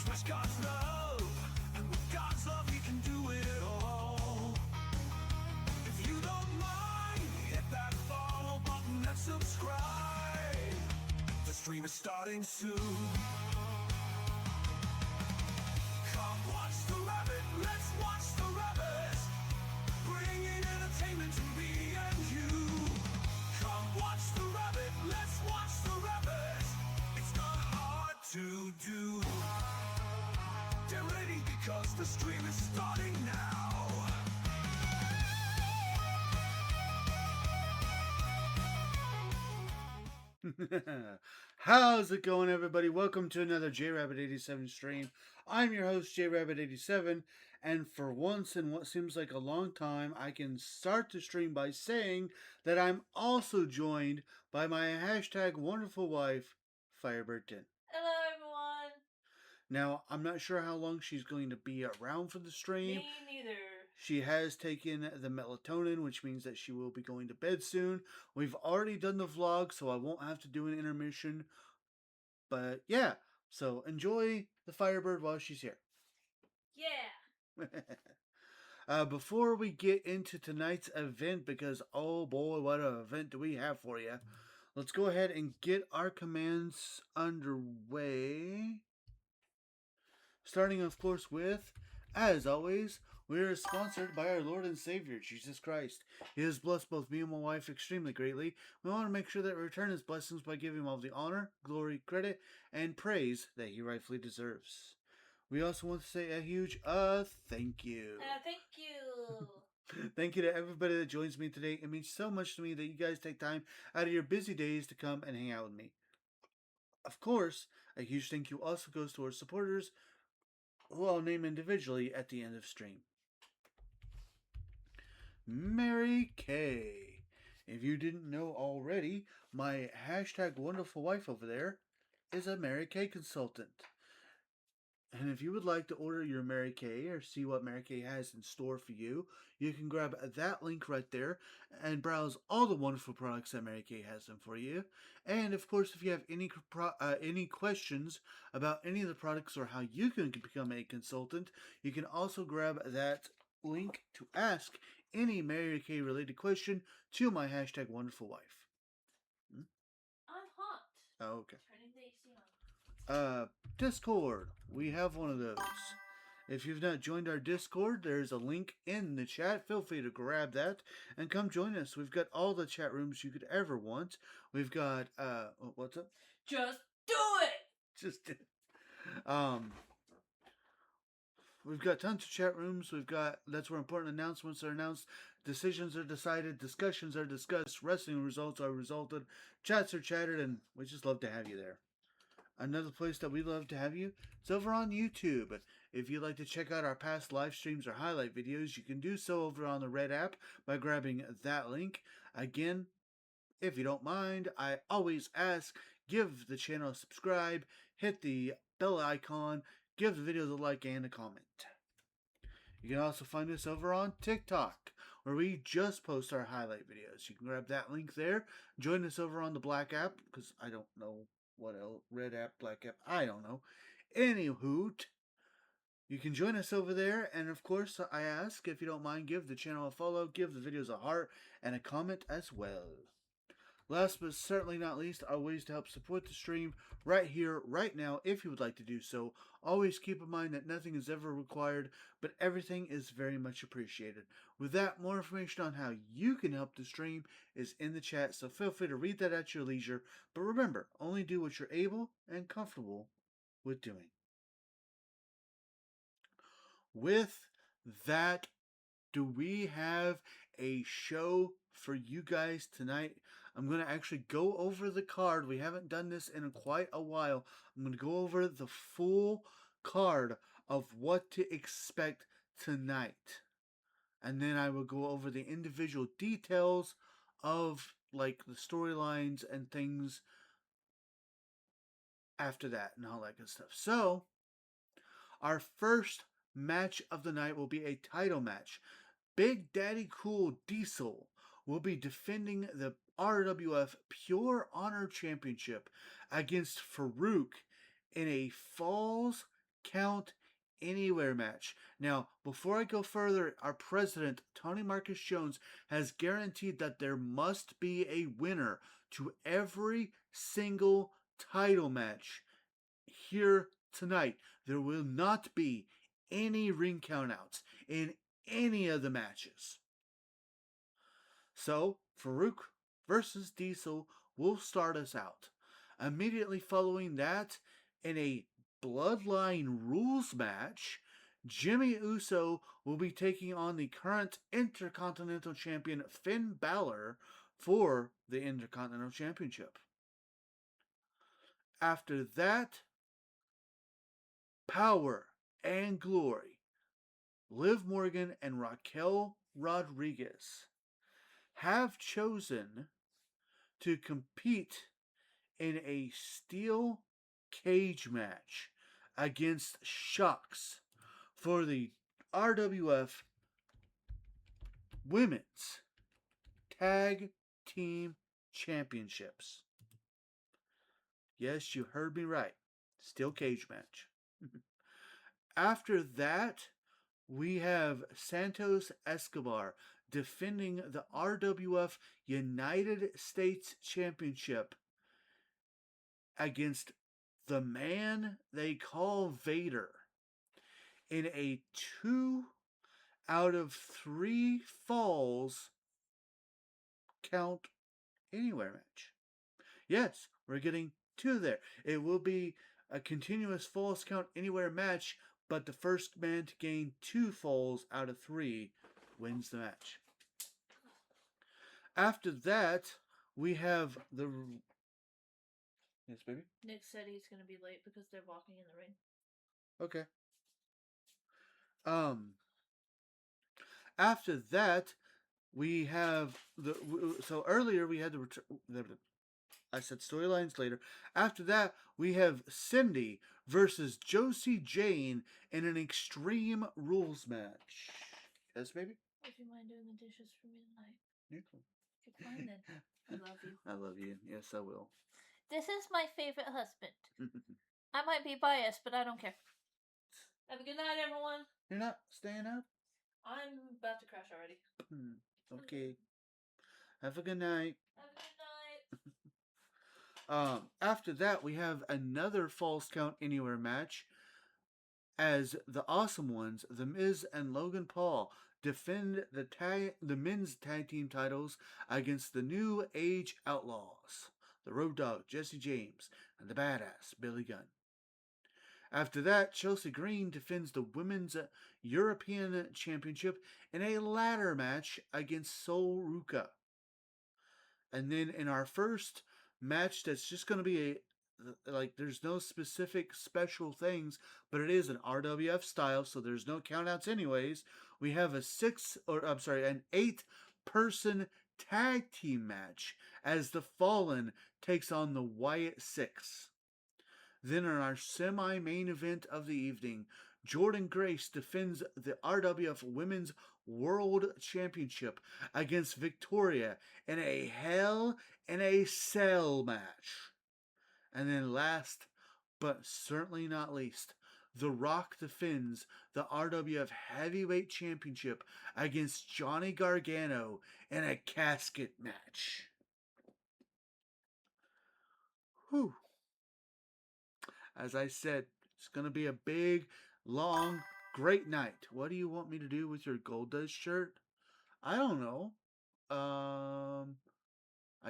express God's love, and with God's love we can do it all. If you don't mind, hit that follow button and subscribe. The stream is starting soon. Come watch the rabbit, let's watch the rabbit, bringing entertainment to me and you. Come watch the rabbit, let's watch the rabbit, it's not hard to do. Get ready because the stream is starting now. How's it going, everybody? Welcome to another JRabbit87 stream. I'm your host, JRabbit87, and for once in what seems like a long time, I can start the stream by saying that I'm also joined by my hashtag wonderful wife, Firebird10. Hello, everyone. Now, I'm not sure how long she's going to be around for the stream. Me neither. She has taken the melatonin, which means that she will be going to bed soon. We've already done the vlog, so I won't have to do an intermission. But yeah, so enjoy the Firebird while she's here. Yeah. Before we get into tonight's event, because oh boy, what an event do we have for you. Let's go ahead and get our commands underway. Starting, of course, with, as always, we are sponsored by our Lord and Savior, Jesus Christ. He has blessed both me and my wife extremely greatly. We want to make sure that we return His blessings by giving Him all the honor, glory, credit, and praise that He rightfully deserves. We also want to say a huge thank you. Thank you. Thank you to everybody that joins me today. It means so much to me that you guys take time out of your busy days to come and hang out with me. Of course, a huge thank you also goes to our supporters, who I'll name individually at the end of stream. Mary Kay. If you didn't know already, my hashtag wonderful wife over there is a Mary Kay consultant. And if you would like to order your Mary Kay or see what Mary Kay has in store for you, you can grab that link right there and browse all the wonderful products that Mary Kay has in for you. And of course, if you have any questions about any of the products or how you can become a consultant, you can also grab that link to ask any Mary Kay related question to my hashtag wonderful wife. I'm hot. Oh, okay. Turning the AC on. Discord. We have one of those. If you've not joined our Discord, there's a link in the chat. Feel free to grab that and come join us. We've got all the chat rooms you could ever want. We've got, what's up? Just do it! Just, we've got tons of chat rooms. That's where important announcements are announced, decisions are decided, discussions are discussed, wrestling results are resulted, chats are chatted, and we just love to have you there. Another place that we love to have you is over on YouTube. If you'd like to check out our past live streams or highlight videos, you can do so over on the Red app by grabbing that link. Again, if you don't mind, I always ask, give the channel a subscribe, hit the bell icon, give the videos a like and a comment. You can also find us over on TikTok, where we just post our highlight videos. You can grab that link there. Join us over on the Black app, because I don't know what else, Red app, Black app, I don't know. Anywho, you can join us over there, and of course, I ask, if you don't mind, give the channel a follow, give the videos a heart, and a comment as well. Last but certainly not least, are ways to help support the stream right here, right now, if you would like to do so. Always keep in mind that nothing is ever required, but everything is very much appreciated. With that, more information on how you can help the stream is in the chat, so feel free to read that at your leisure. But remember, only do what you're able and comfortable with doing. With that, do we have a show for you guys tonight? I'm going to actually go over the card. We haven't done this in quite a while. I'm going to go over the full card of what to expect tonight. And then I will go over the individual details of like the storylines and things after that and all that good stuff. So, our first match of the night will be a title match. Big Daddy Cool Diesel will be defending the RWF Pure Honor Championship against Farouk in a Falls count anywhere match. Now, before I go further, our president, Tony Marcus Jones, has guaranteed that there must be a winner to every single title match here tonight. There will not be any ring countouts in any of the matches. So, Farouk versus Diesel will start us out. Immediately following that, in a Bloodline Rules match, Jimmy Uso will be taking on the current Intercontinental Champion Finn Balor for the Intercontinental Championship. After that, Power and Glory, Liv Morgan and Raquel Rodriguez have chosen to compete in a steel cage match against Shucks for the RWF Women's Tag Team Championships. Yes, you heard me right. Steel cage match. After that, we have Santos Escobar defending the RWF United States Championship against the man they call Vader in a 2 out of 3 falls count anywhere match. Yes, we're getting 2 there. It will be a continuous falls count anywhere match, but the first man to gain 2 falls out of 3 wins the match. After that, we have the... Yes, baby? Nick said he's going to be late because they're walking in the rain. Okay. After that, we have the... So earlier we had I said storylines later. After that, we have Cindy versus Josie Jane in an Extreme Rules match. Yes, baby? Would you mind doing the dishes for me tonight? Yeah. Okay, fine then. I love you. I love you. Yes, I will. This is my favorite husband. I might be biased, but I don't care. Have a good night, everyone. You're not staying up? I'm about to crash already. Okay. Have a good night. Have a good night. After that, we have another Falls Count Anywhere match as the Awesome Ones, The Miz and Logan Paul, defend the men's tag team titles against the New Age Outlaws, the Road Dogg, Jesse James, and the Badass, Billy Gunn. After that, Chelsea Green defends the Women's European Championship in a ladder match against Sol Ruka. And then in our first match, that's just going to be there's no specific special things, but it is an RWF style, so there's no countouts anyways. We have an 8-person tag team match as the Fallen takes on the Wyatt Six. Then in our semi-main event of the evening, Jordan Grace defends the RWF Women's World Championship against Victoria in a Hell in a Cell match. And then last, but certainly not least, The Rock defends the RWF Heavyweight Championship against Johnny Gargano in a casket match. Whew. As I said, it's going to be a big, long, great night. What do you want me to do with your Goldust shirt? I don't know. I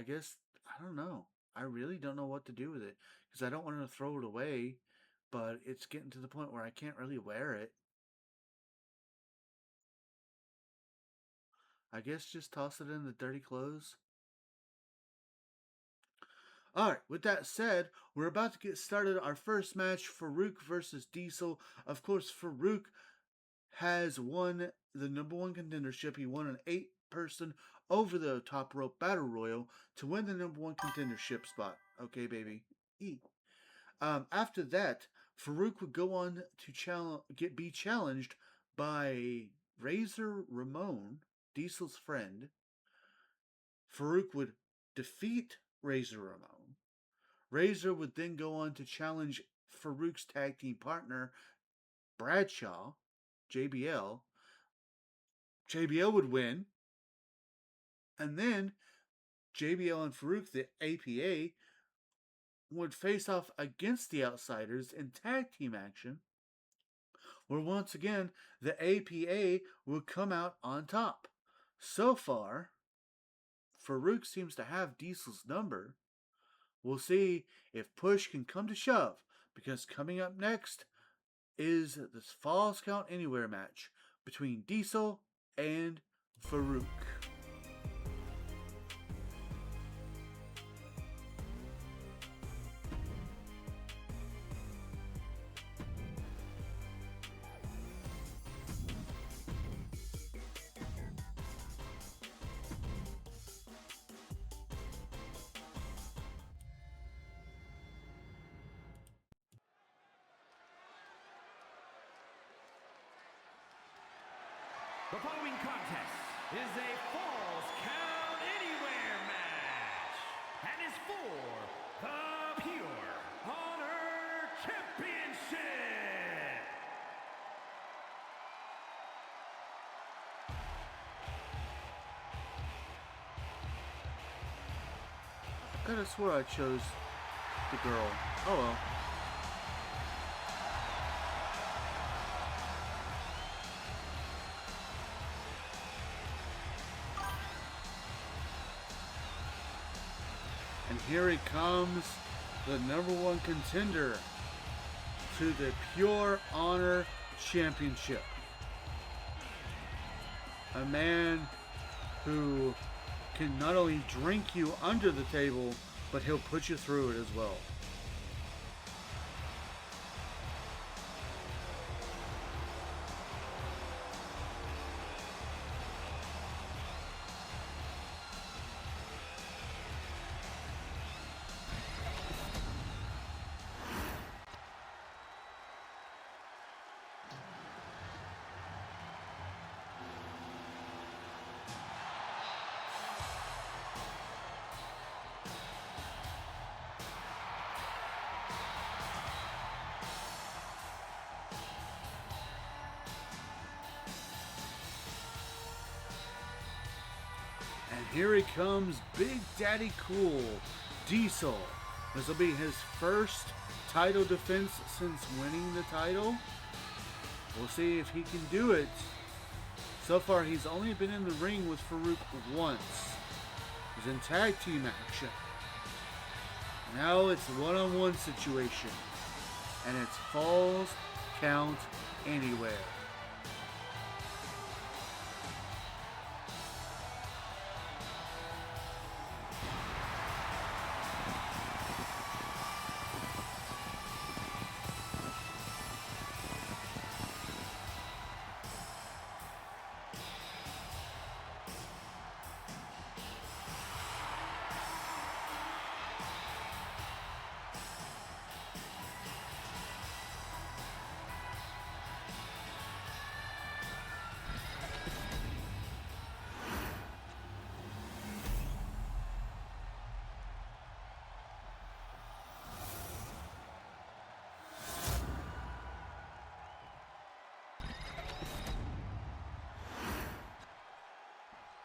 guess, I don't know. I really don't know what to do with it because I don't want to throw it away, but it's getting to the point where I can't really wear it. I guess just toss it in the dirty clothes. Alright, with that said, we're about to get started our first match, Farouk versus Diesel. Of course, Farouk has won the #1 contendership. He won an 8-person over-the-top rope battle royal to win the #1 contendership spot. Okay, baby. After that, Farouk would go on to be challenged by Razor Ramon, Diesel's friend. Farouk would defeat Razor Ramon. Razor would then go on to challenge Farouk's tag team partner, Bradshaw, JBL. JBL would win. And then JBL and Farouk, the APA, would face off against the Outsiders in tag team action, where once again the APA would come out on top. So far, Farouk seems to have Diesel's number. We'll see if push can come to shove, because coming up next is this Falls Count Anywhere match between Diesel and Farouk. The following contest is a Falls Count Anywhere match and is for the Pure Honor Championship. I could have swore I chose the girl. Oh well. And here he comes, the number one contender to the Pure Honor Championship. A man who can not only drink you under the table, but he'll put you through it as well. And here he comes, Big Daddy Cool, Diesel. This will be his first title defense since winning the title. We'll see if he can do it. So far, he's only been in the ring with Farouk once. He's in tag team action. Now it's a one-on-one situation. And it's Falls Count Anywhere.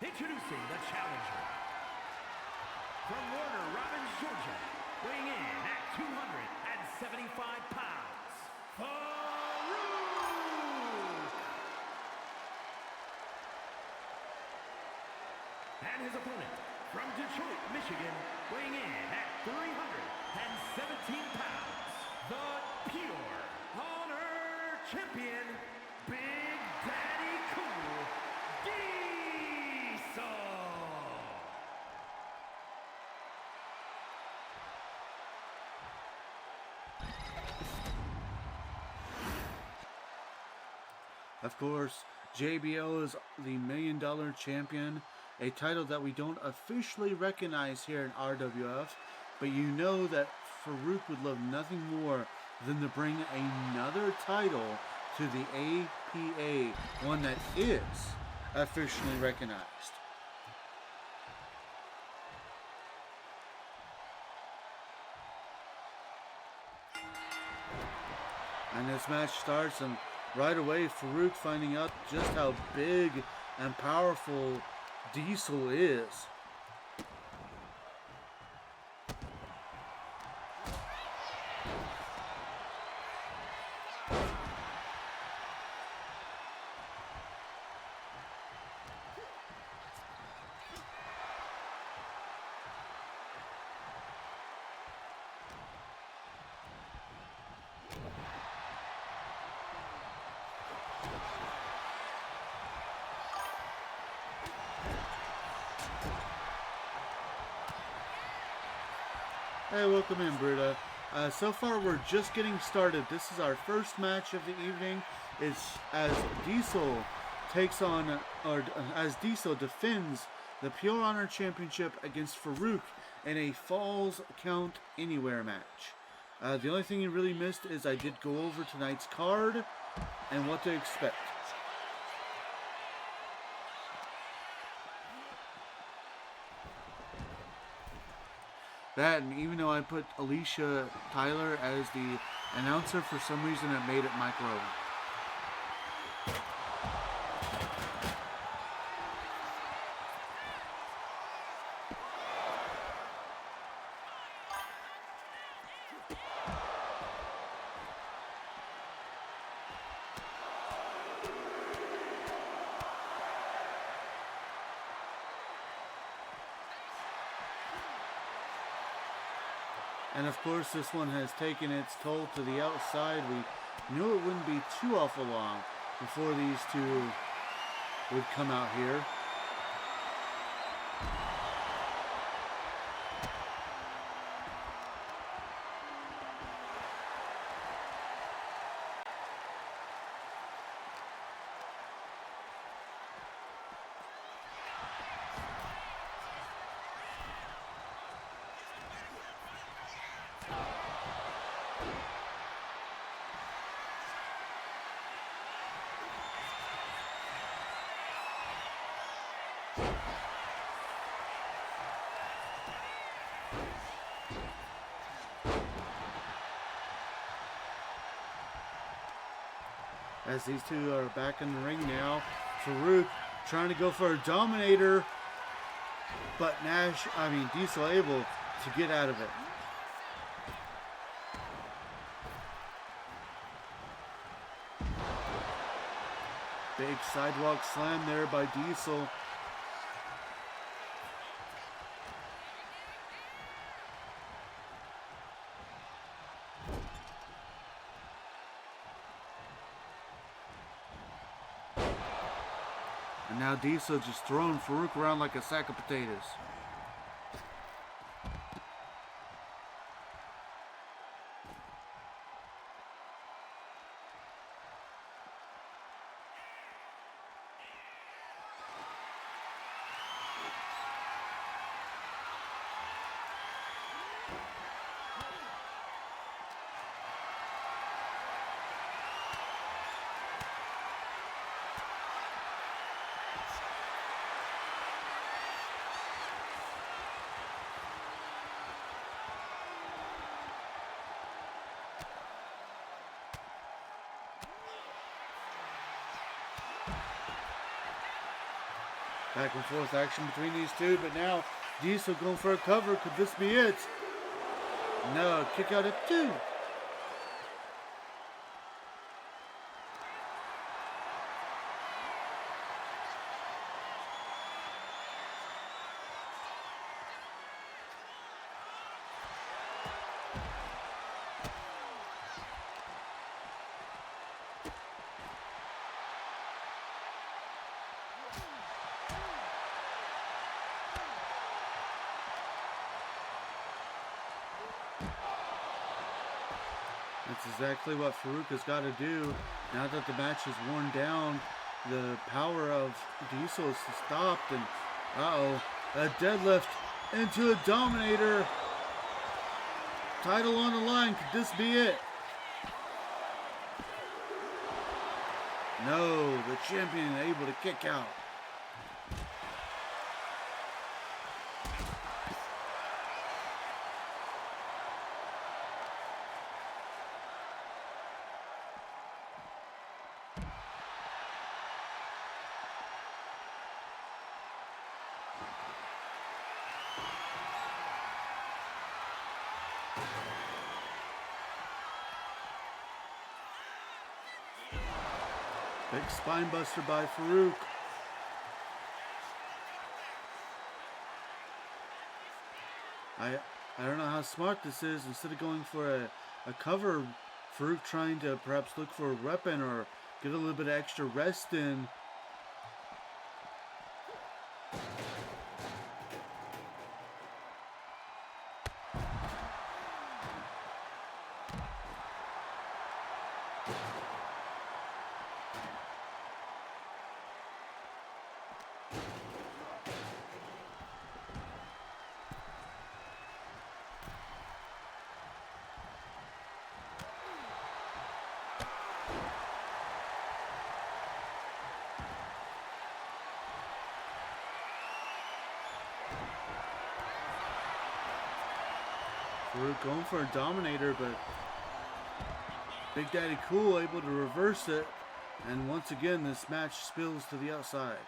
Introducing the challenger. From Warner Robins, Georgia, weighing in at 275 pounds, Farouk! And his opponent, from Detroit, Michigan, weighing in at 317 pounds, the Pure Honor Champion, Big Daddy Cool, Diesel! Of course, JBL is the $1 Million Champion, a title that we don't officially recognize here in RWF, but you know that Farouk would love nothing more than to bring another title to the APA, one that is officially recognized. And this match starts, and right away, Farouk finding out just how big and powerful Diesel is. Hey, welcome in, Britta. So far, we're just getting started. This is our first match of the evening. It's as Diesel takes on, or as Diesel defends the Pure Honor Championship against Farouk in a Falls Count Anywhere match. The only thing you really missed is I did go over tonight's card and what to expect. That, and even though I put Alicia Tyler as the announcer, for some reason it made it Mike Rowe. And of course, this one has taken its toll to the outside. We knew it wouldn't be too awful long before these two would come out here. As these two are back in the ring now, Farouk trying to go for a Dominator, but Diesel able to get out of it. Big sidewalk slam there by Diesel. And now Diesel just throwing Farouk around like a sack of potatoes. Back and forth action between these two, but now Diesel going for a cover. Could this be it? No, kick out at 2. That's exactly what Farouk has got to do. Now that the match is worn down, the power of Diesel is stopped, and a deadlift into a Dominator. Title on the line. Could this be it? No, the champion able to kick out. Big spine buster by Farouk. I don't know how smart this is. Instead of going for a cover, Farouk trying to perhaps look for a weapon or get a little bit of extra rest in. Farouk going for a dominator, but Big Daddy Cool able to reverse it. And once again, this match spills to the outside.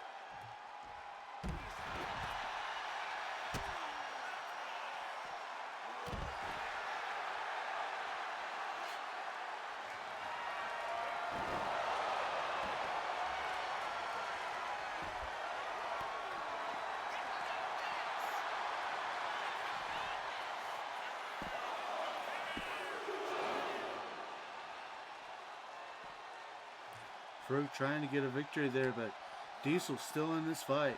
Farouk trying to get a victory there, but Diesel's still in this fight.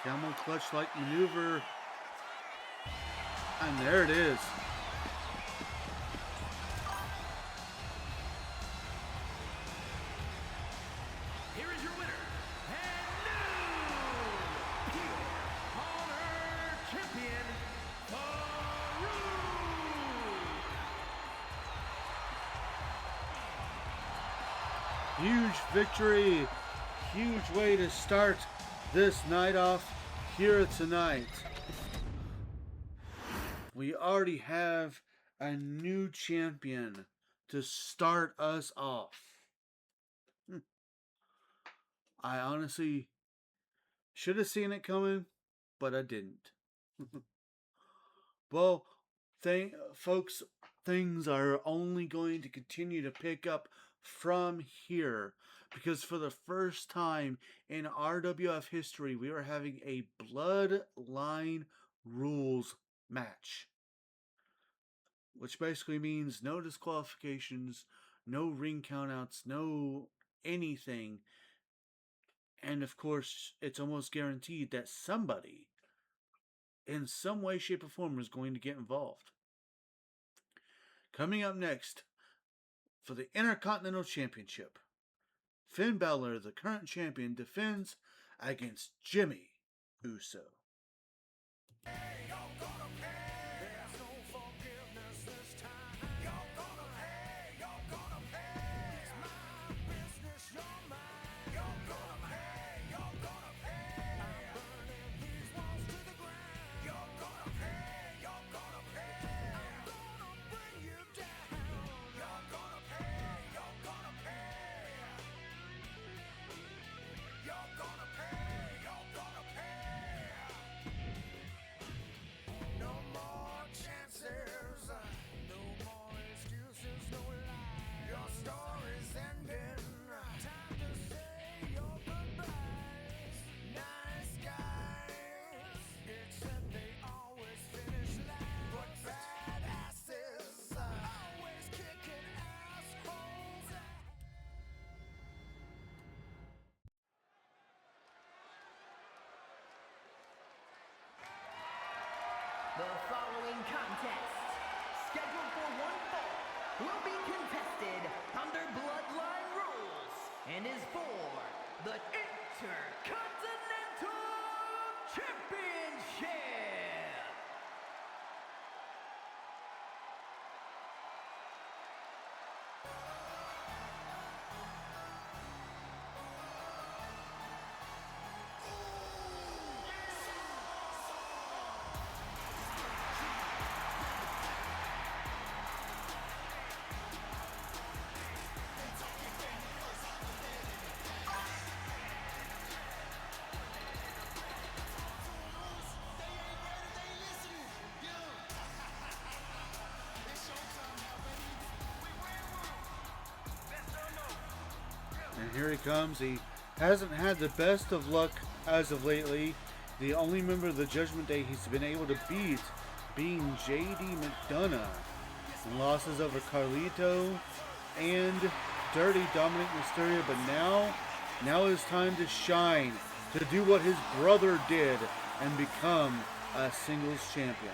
Camel clutch-like maneuver. And there it is. Here is your winner, and new Pure Honor Champion, Farouk. Huge victory. Huge way to start this night off here tonight. We already have a new champion to start us off. I honestly should have seen it coming, but I didn't. Well, folks, things are only going to continue to pick up from here, because for the first time in RWF history, we are having a Bloodline Rules match. Which basically means no disqualifications, no ring countouts, no anything. And of course, it's almost guaranteed that somebody, in some way, shape, or form, is going to get involved. Coming up next, for the Intercontinental Championship, Finn Balor, the current champion, defends against Jimmy Uso. The following contest, scheduled for one fall, will be contested under Bloodline rules and is for the Intercontinental Championship. And here he comes. He hasn't had the best of luck as of lately. The only member of the Judgment Day he's been able to beat being J.D. McDonough. And losses over Carlito and Dirty Dominic Mysterio. But now is time to shine, to do what his brother did and become a singles champion.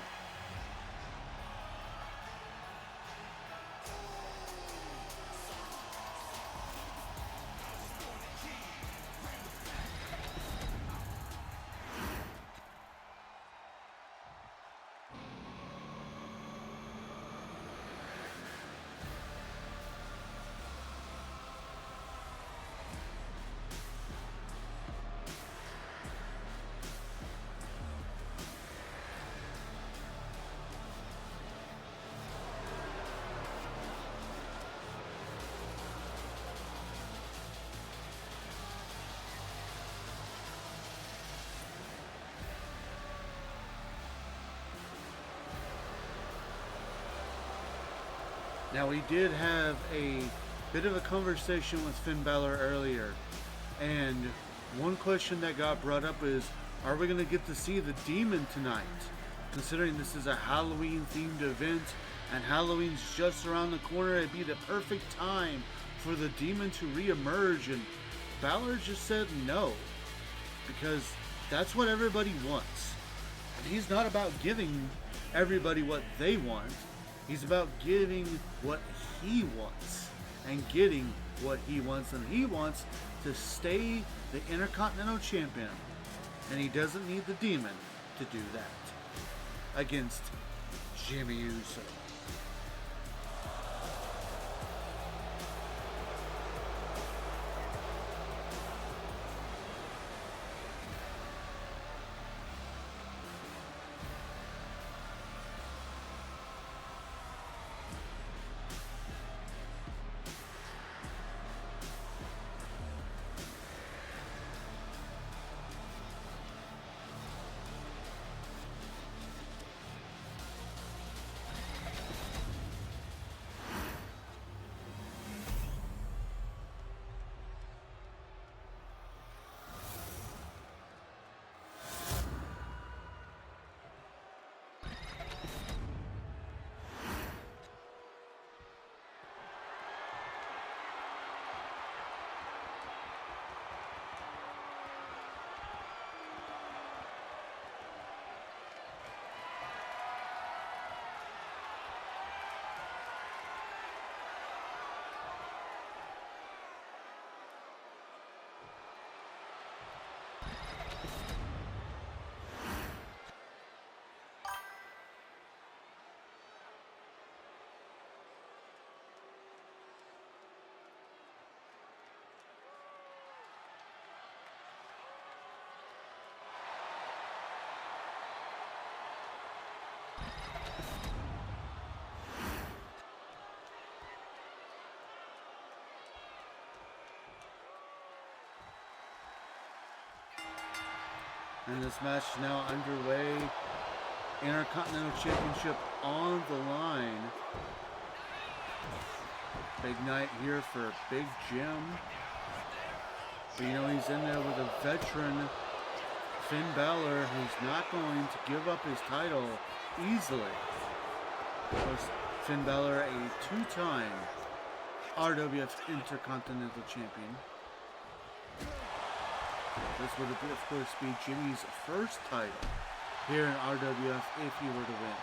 Now, we did have a bit of a conversation with Finn Balor earlier, and one question that got brought up is, are we going to get to see the Demon tonight? Considering this is a Halloween-themed event, and Halloween's just around the corner, it'd be the perfect time for the Demon to re-emerge, and Balor just said no, because that's what everybody wants. And he's not about giving everybody what they want. He's about giving what he wants and getting what he wants. And he wants to stay the Intercontinental Champion. And he doesn't need the Demon to do that against Jimmy Uso. And this match is now underway. Intercontinental Championship on the line. Big night here for Big Jim. But you know, he's in there with a veteran, Finn Balor, who's not going to give up his title easily. Of course, Finn Balor, a two-time RWF Intercontinental Champion. This would, of course, be Jimmy's first title here in RWF if he were to win.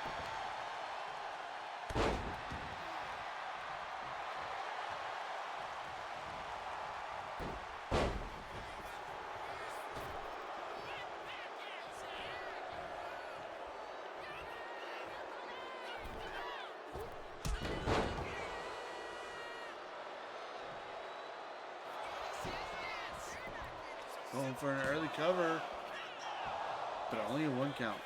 Going for an early cover, but only a one count.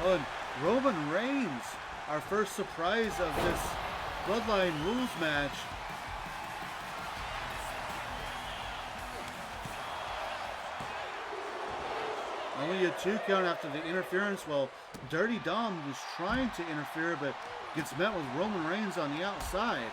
Oh, and Roman Reigns, our first surprise of this Bloodline Rules match. Only a 2 count after the interference. Well, Dirty Dom was trying to interfere, but gets met with Roman Reigns on the outside.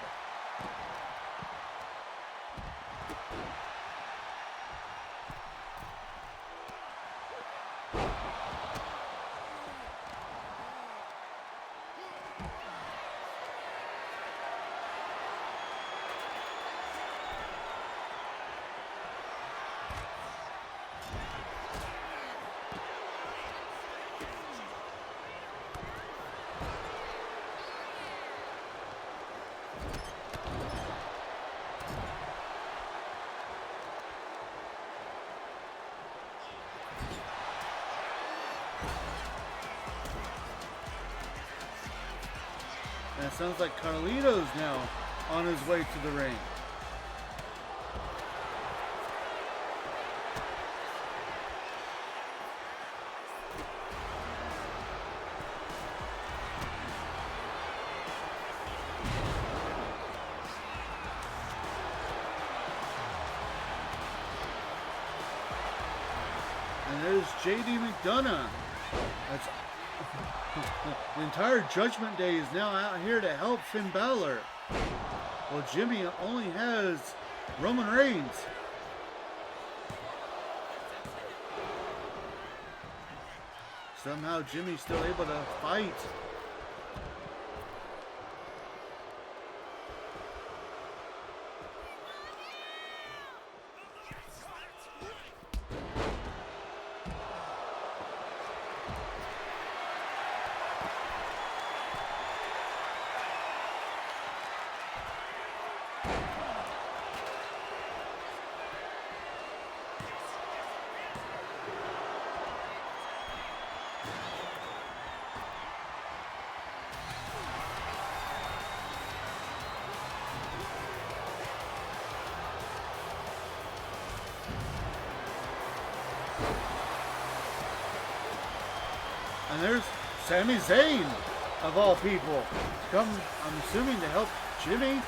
And it sounds like Carlito's now on his way to the ring. And there's JD McDonough. That's the entire Judgment Day is now out here to help Finn Balor. Well, Jimmy only has Roman Reigns. Somehow Jimmy's still able to fight. And there's Sami Zayn, of all people, come, I'm assuming, to help Jimmy.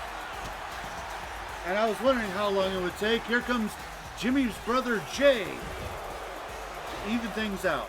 And I was wondering how long it would take. Here comes Jimmy's brother Jay to even things out.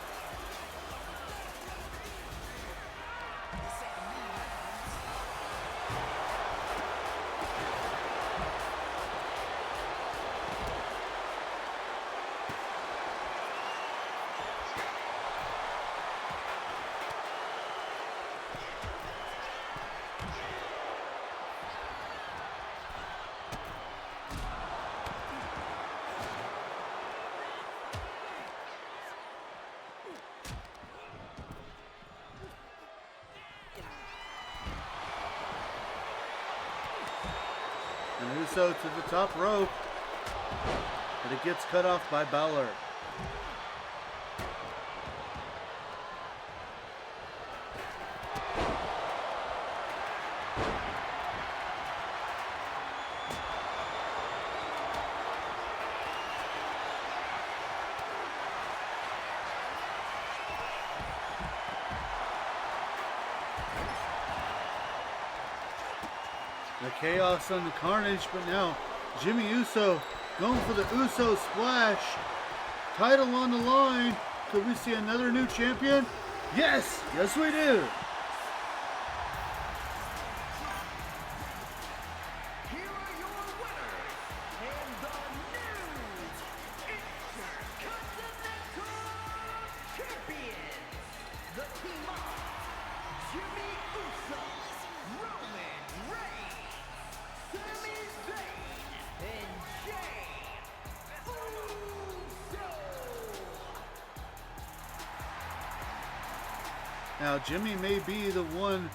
And Uso to the top rope. But it gets cut off by Balor. The chaos and the carnage, but now Jimmy Uso going for the Uso splash. Title on the line. Could we see another new champion? Yes! Yes we do! Here are your winners and the new Intercontinental Champions. The team of Jimmy Uso, Roman Reigns, Sami Zayn, and Jey Uso. Now Jimmy may be the one.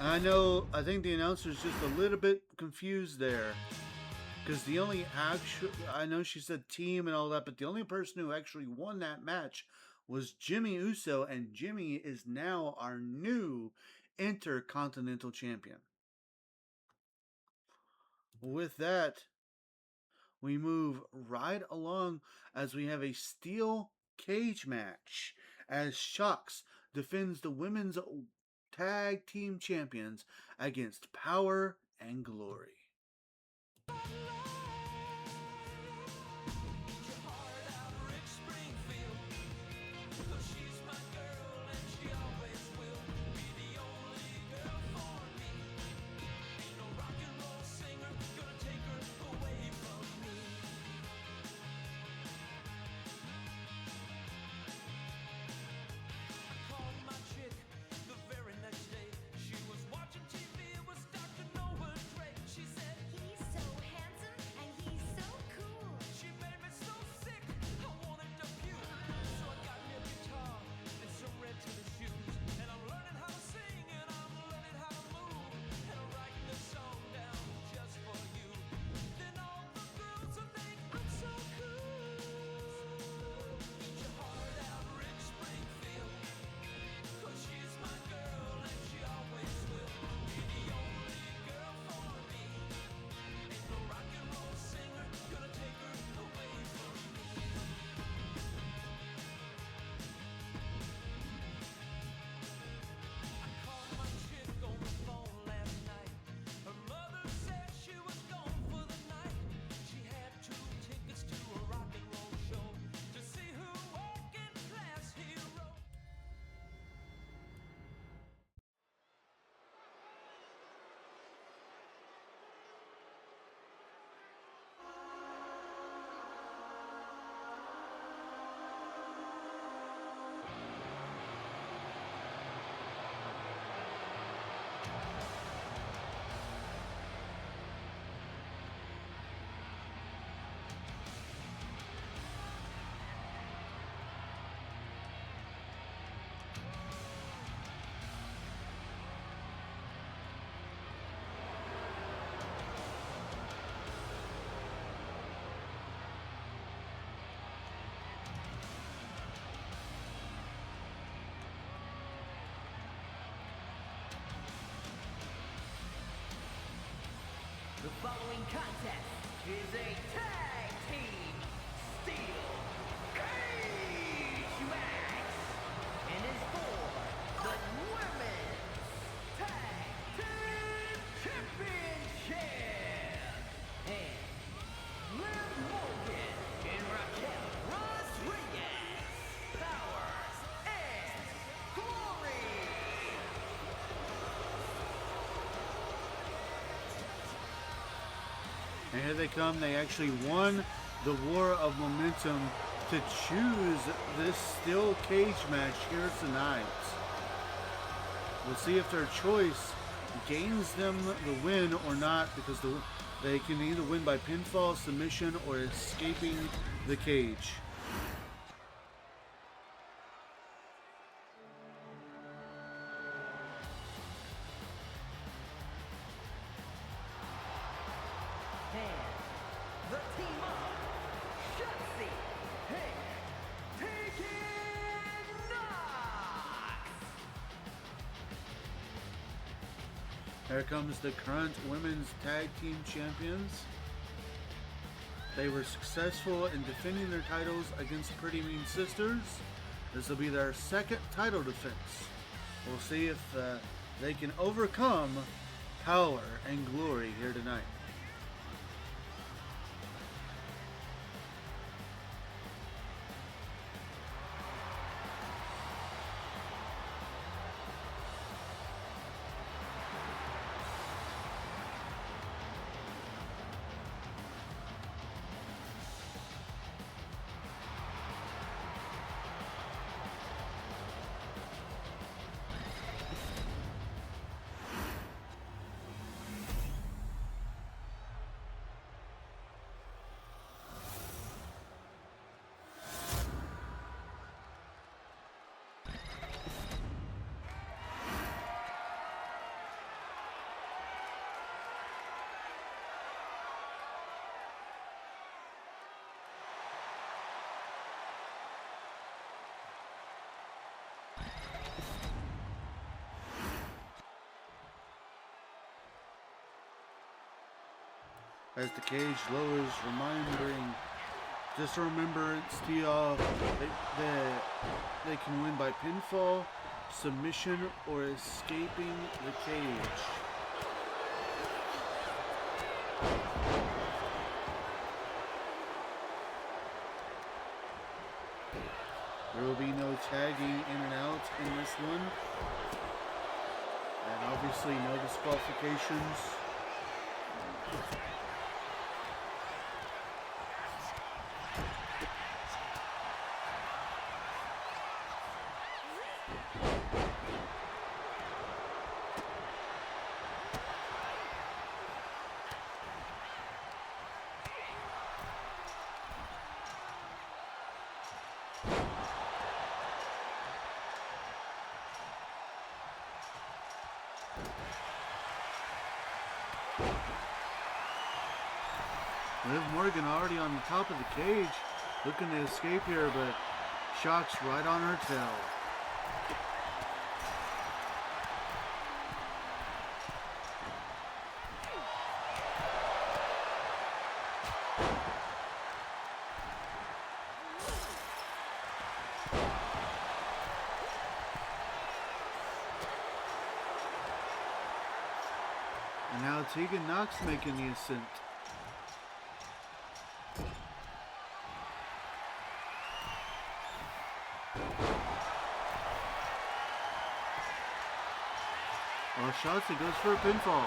I think the announcer's just a little bit confused there. Because the only actual, I know she said team and all that, but the only person who actually won that match was Jimmy Uso, and Jimmy is now our new Intercontinental Champion. With that, we move right along as we have a steel cage match as Shocks defends the women's tag team champions against Power and Glory. following contest is a tag team steel cage match and is for the Women's Tag Team Championship. And Liv Morgan and Raquel Rodriguez, Power and Glory. And here they come. They actually won the War of Momentum to choose this steel cage match here tonight. We'll see if their choice gains them the win or not, because they can either win by pinfall, submission, or escaping the cage. And the team of Shotzi and Tegan Knox. Here comes the current women's tag team champions. They were successful in defending their titles against Pretty Mean Sisters. This will be their second title defense. We'll see if they can overcome Power and Glory here tonight. As the cage lowers, just a remembrance to y'all, they can win by pinfall, submission, or escaping the cage. There will be no tagging in and out in this one, and obviously no disqualifications. Liv Morgan already on the top of the cage, looking to escape here, but Shock's right on her tail. And now Tegan Knox making the ascent. Well, Shotzi goes for a pinfall.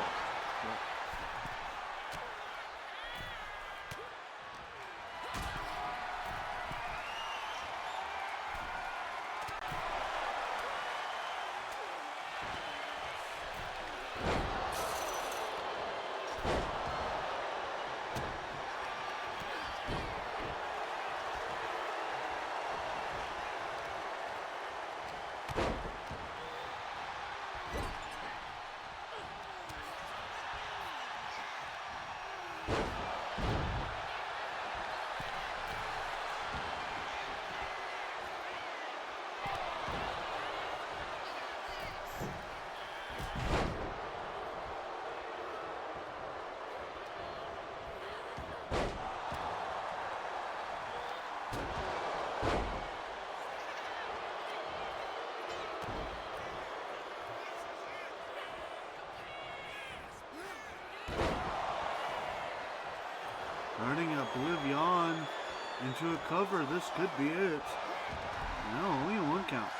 cover. This could be it. No, only a 1 count.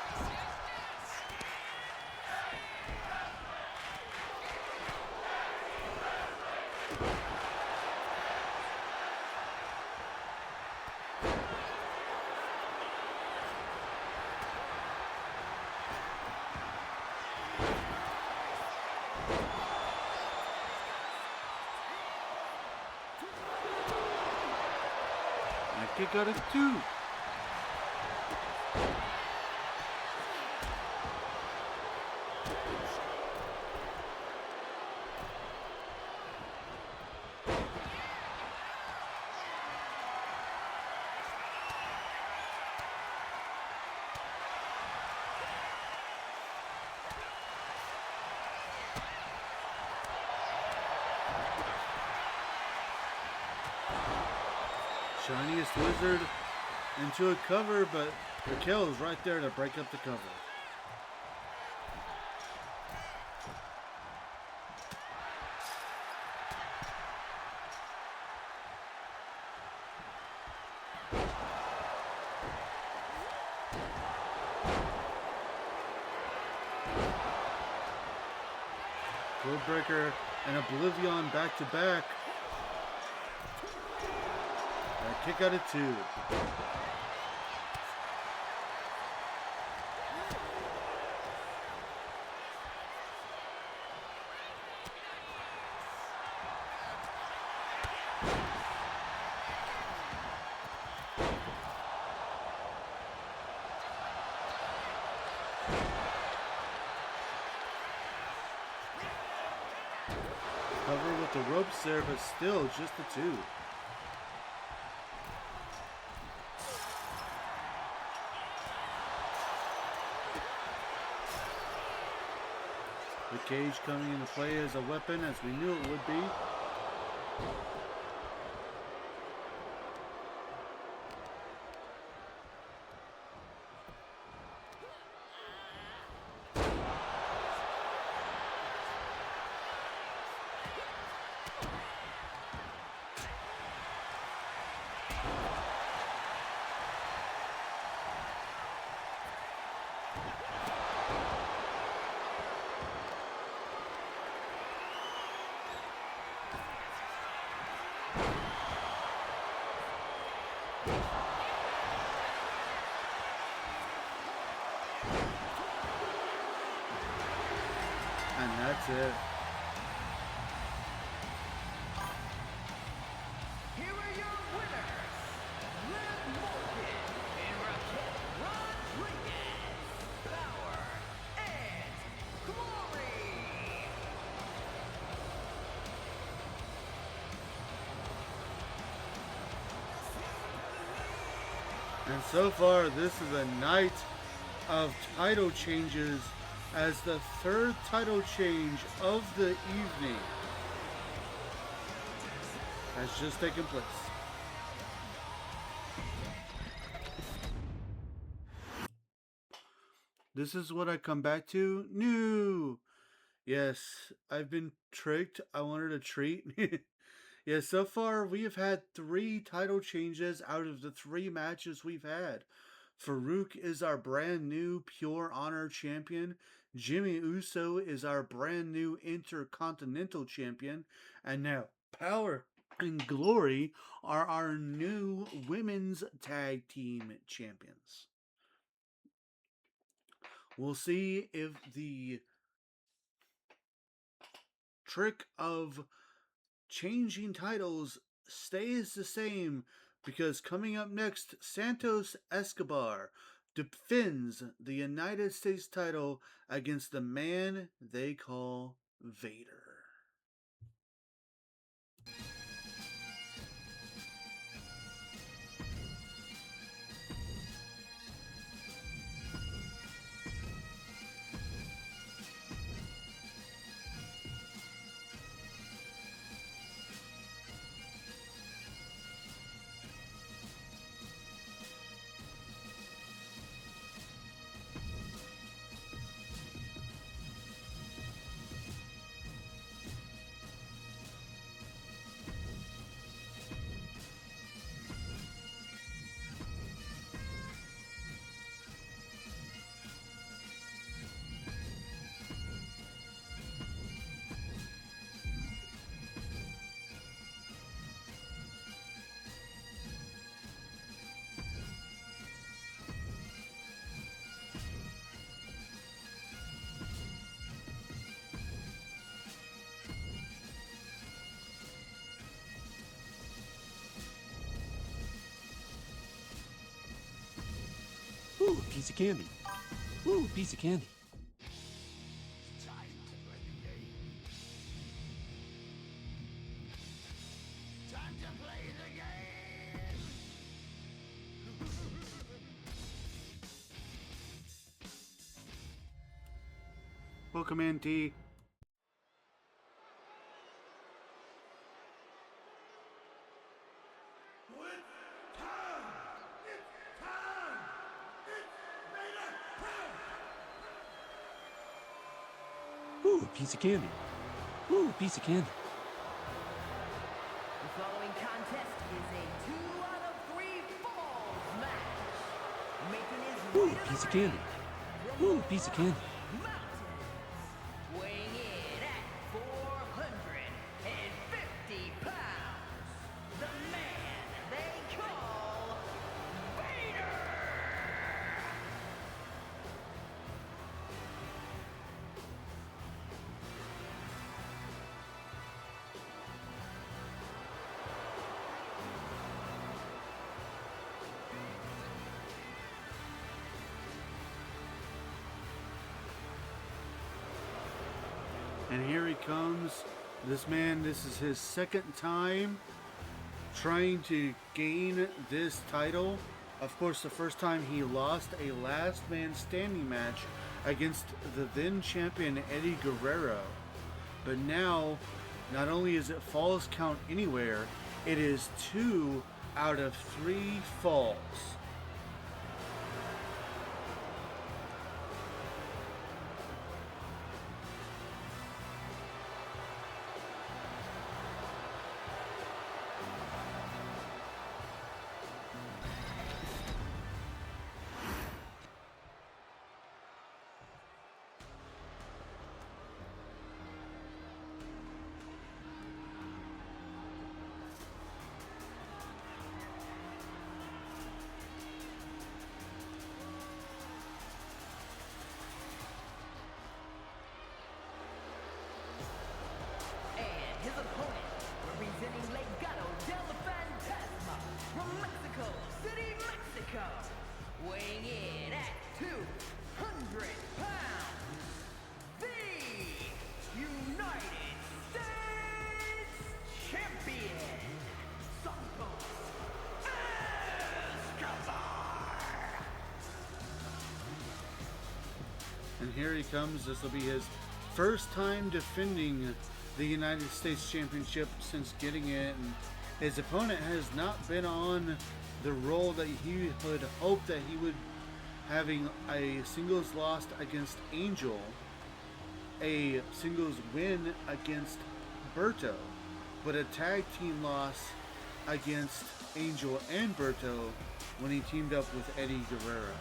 That kick out of 2. Shiniest Wizard into a cover, but Raquel is right there to break up the cover. Codebreaker and Oblivion back to back. Kick out of 2. Cover with the ropes there, but still just the 2. The cage coming into play as a weapon, as we knew it would be. And that's it. Here are your winners, Liv Morgan and Raquel Rodriguez. Power and Glory. And so far, this is a night of title changes, as the 3rd title change of the evening has just taken place. This is what I come back to. New. Yes, I've been tricked. I wanted a treat. Yeah, so far we have had 3 title changes out of the 3 matches we've had. Farouk is our brand new Pure Honor champion. Jimmy Uso is our brand new Intercontinental champion. And now Power and Glory are our new women's tag team champions. We'll see if the trick of changing titles stays the same, because coming up next, Santos Escobar defends the United States title against the man they call Vader. piece of candy. Ooh, piece of candy. Time to play the game. Time to play the game. Welcome in, T. Ooh, piece of candy. Ooh, piece of candy. The following contest is a 2 out of 3 falls match. Making his Ooh, way to piece the of candy. ring Ooh, piece of candy. Mountains, weighing in at 450 pounds, the man they call Vader! And here he comes. This man, this is his second time trying to gain this title. Of course, the first time he lost a last man standing match against the then champion Eddie Guerrero. But now, not only is it falls count anywhere, it is 2 out of 3 falls. And his opponent, representing Legado del Fantasma from Mexico City, Mexico, weighing in at 200 pounds, the United States Champion, Santos Escobar! And here he comes. This will be his first time defending the United States Championship since getting it. And his opponent has not been on the roll that he would hope that he would, having a singles loss against Angel, a singles win against Berto, but a tag team loss against Angel and Berto when he teamed up with Eddie Guerrero.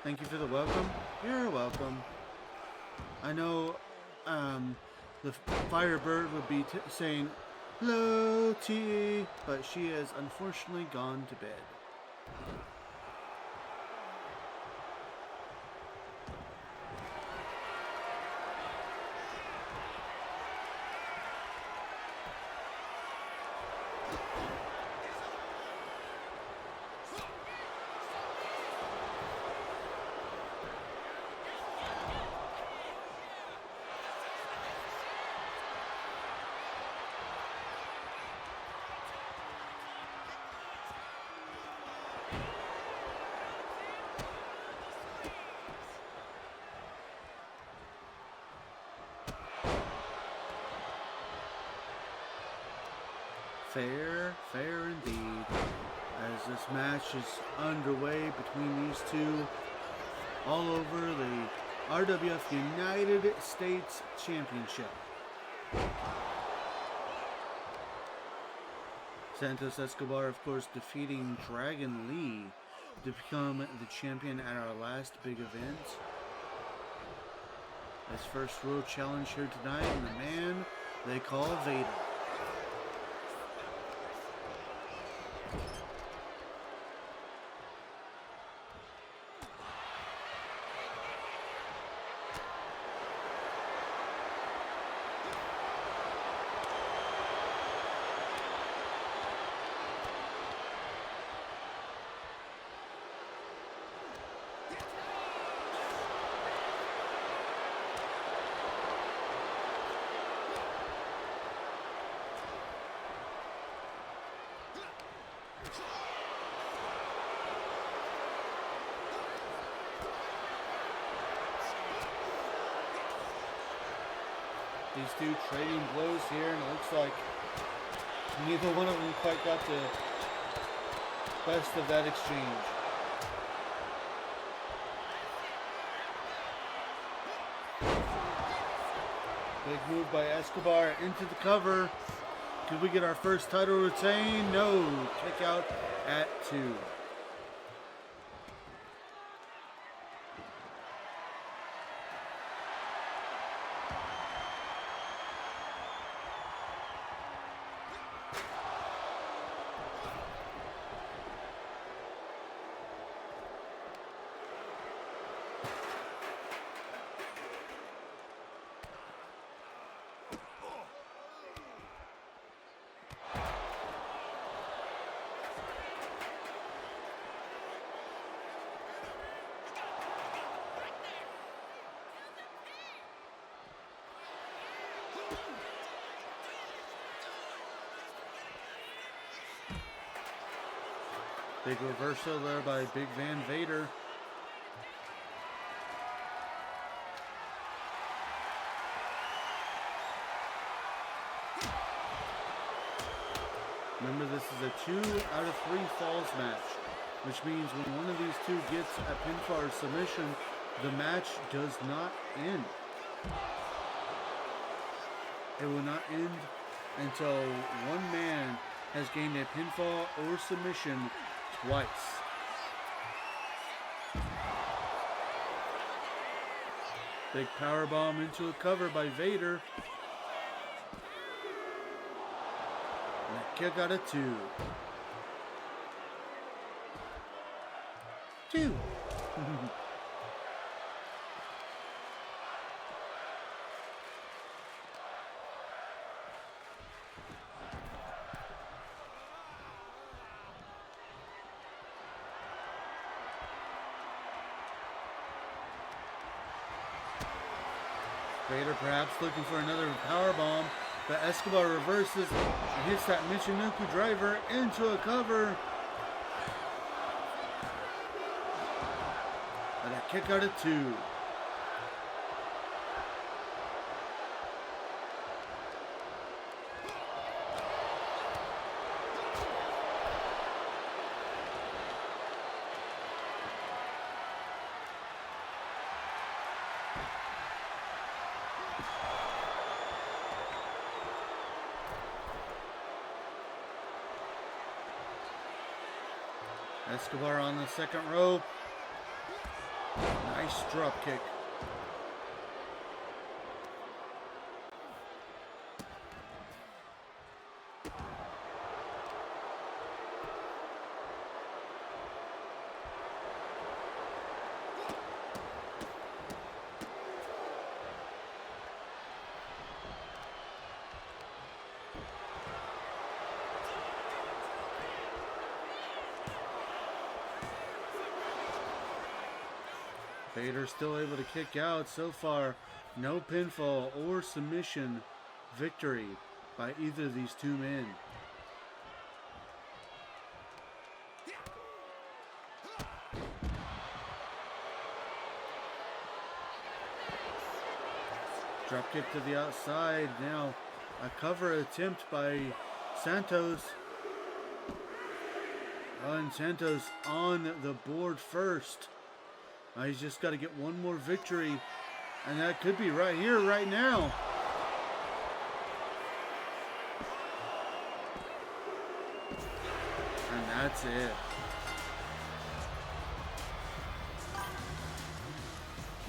Thank you for the welcome. You're welcome. I know the Firebird would be saying, "Hello, T," but she has unfortunately gone to bed. Fair, fair indeed. As this match is underway between these two, all over the RWF United States Championship. Santos Escobar, of course, defeating Dragon Lee to become the champion at our last big event. His first world challenge here tonight, and the man they call Vader. These two trading blows here, and it looks like neither one of them quite got the best of that exchange. Big move by Escobar into the cover. Could we get our first title retain? No. Kick out at 2. Big reversal there by Big Van Vader. Remember, this is a 2 out of 3 falls match, which means when one of these two gets a pinfall or submission, the match does not end. It will not end until one man has gained a pinfall or submission twice. Big powerbomb into a cover by Vader. And a kick out of 2. 2. Vader perhaps looking for another powerbomb, but Escobar reverses and hits that Michinoku driver into a cover. And a kick out of 2. Escobar on the second rope. Nice drop kick. Vader still able to kick out. So far, no pinfall or submission victory by either of these two men. Drop kick to the outside. Now a cover attempt by Santos. And Santos on the board first. He's just got to get one more victory, and that could be right here, right now. That's it.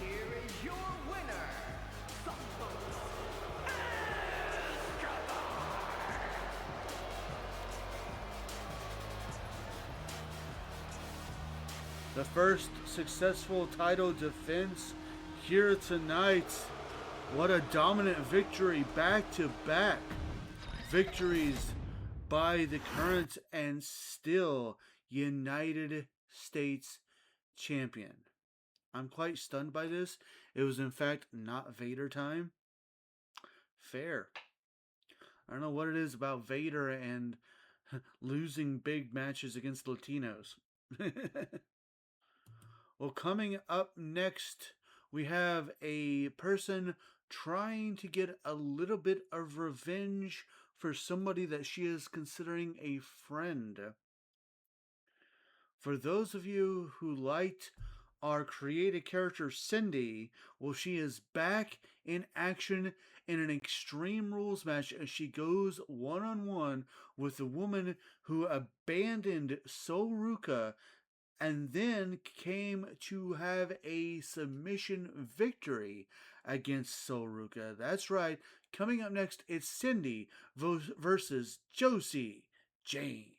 Here is your winner, Santos The first successful title defense here tonight. What a dominant victory, back-to-back victories by the current and still United States champion. I'm quite stunned by this. It was in fact not Vader time. Fair. I don't know what it is about Vader and losing big matches against Latinos. Well, coming up next, we have a person trying to get a little bit of revenge for somebody that she is considering a friend. For those of you who liked our creative character Cindy, well, she is back in action in an Extreme Rules match as she goes one-on-one with the woman who abandoned Soruka and then came to have a submission victory against Soruka. That's right. Coming up next, it's Cindy versus Josie Jane.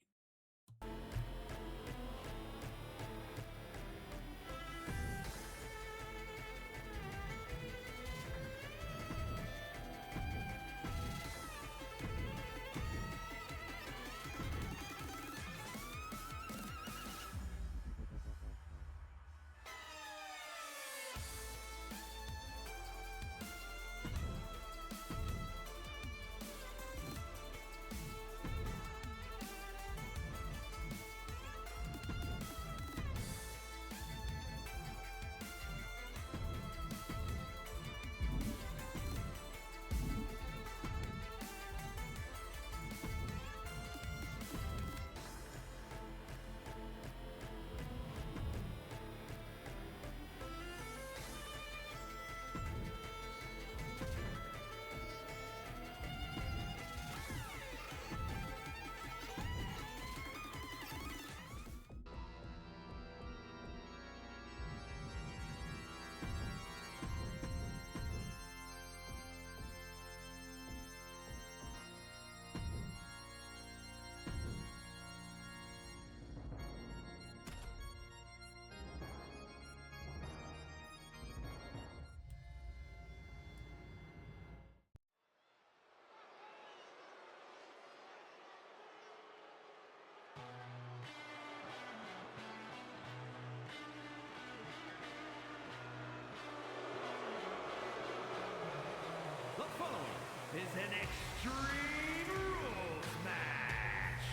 The following is an Extreme Rules match.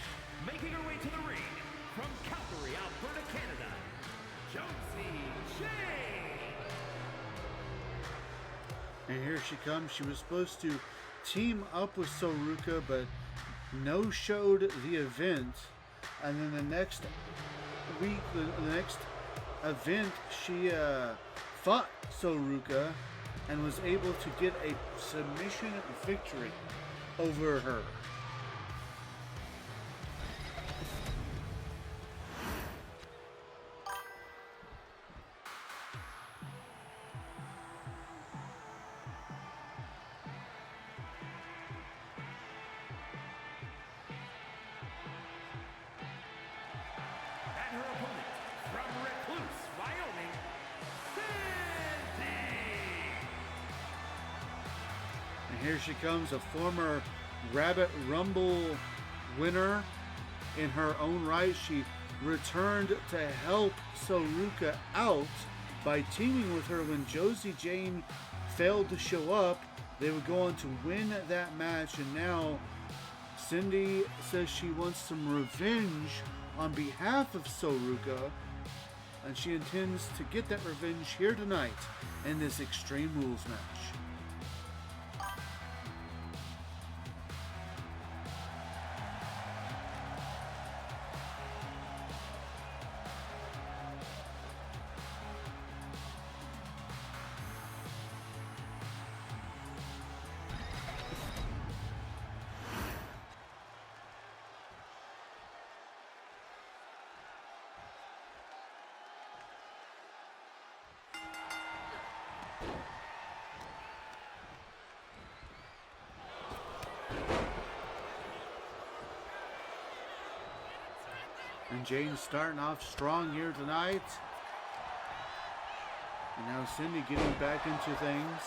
Making her way to the ring from Calgary, Alberta, Canada, Josie Jane. And here she comes. She was supposed to team up with Soruka, but no-showed the event. And then the next week, the next event, she fought Soruka and was able to get a submission victory over her. And her opponent from Recluse, Wyoming, Cindy. And here she comes, a former Rabbit Rumble winner in her own right. She returned to help Soruka out by teaming with her when Josie Jane failed to show up. They would go on to win that match, and now Cindy says she wants some revenge on behalf of Soruka, and she intends to get that revenge here tonight in this Extreme Rules match. And Jane's starting off strong here tonight. And now Cindy getting back into things.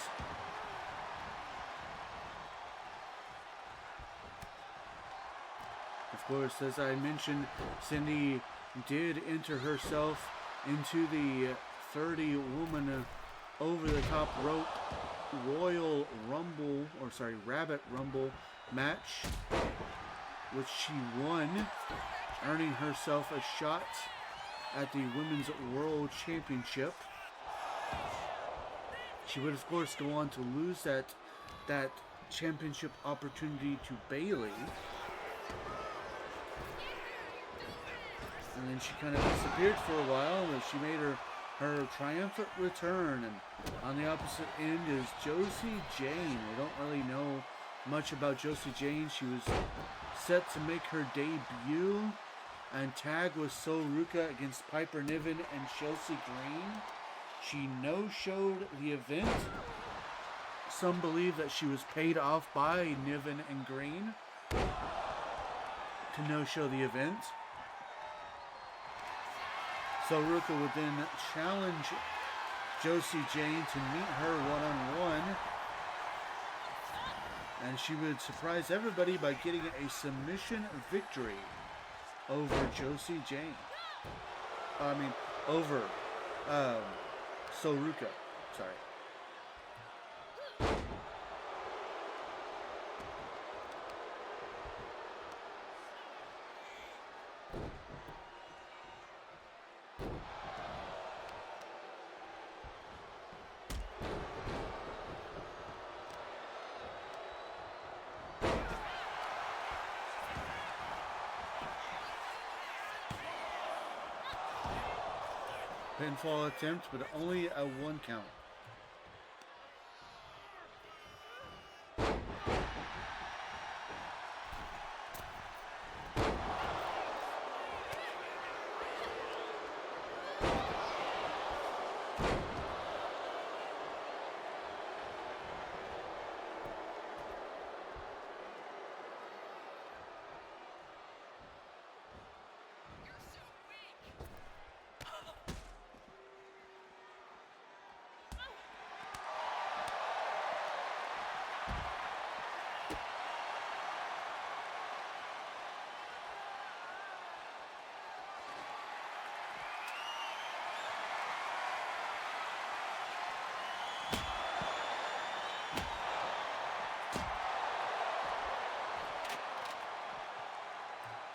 Of course, as I mentioned, Cindy did enter herself into the 30-woman over-the-top rope Rabbit Rumble match, which she won, earning herself a shot at the Women's World Championship. She would, of course, go on to lose that championship opportunity to Bailey. And then she kind of disappeared for a while, but she made her triumphant return. And on the opposite end is Josie Jane. We don't really know much about Josie Jane. She was set to make her debut and tag with Soruka against Piper Niven and Chelsea Green. She no-showed the event. Some believe that she was paid off by Niven and Green to no-show the event. Soruka would then challenge Josie Jane to meet her one-on-one. And she would surprise everybody by getting a submission victory over Josie Jane. Over Soruka. Sorry. Pinfall attempt, but only a 1 count.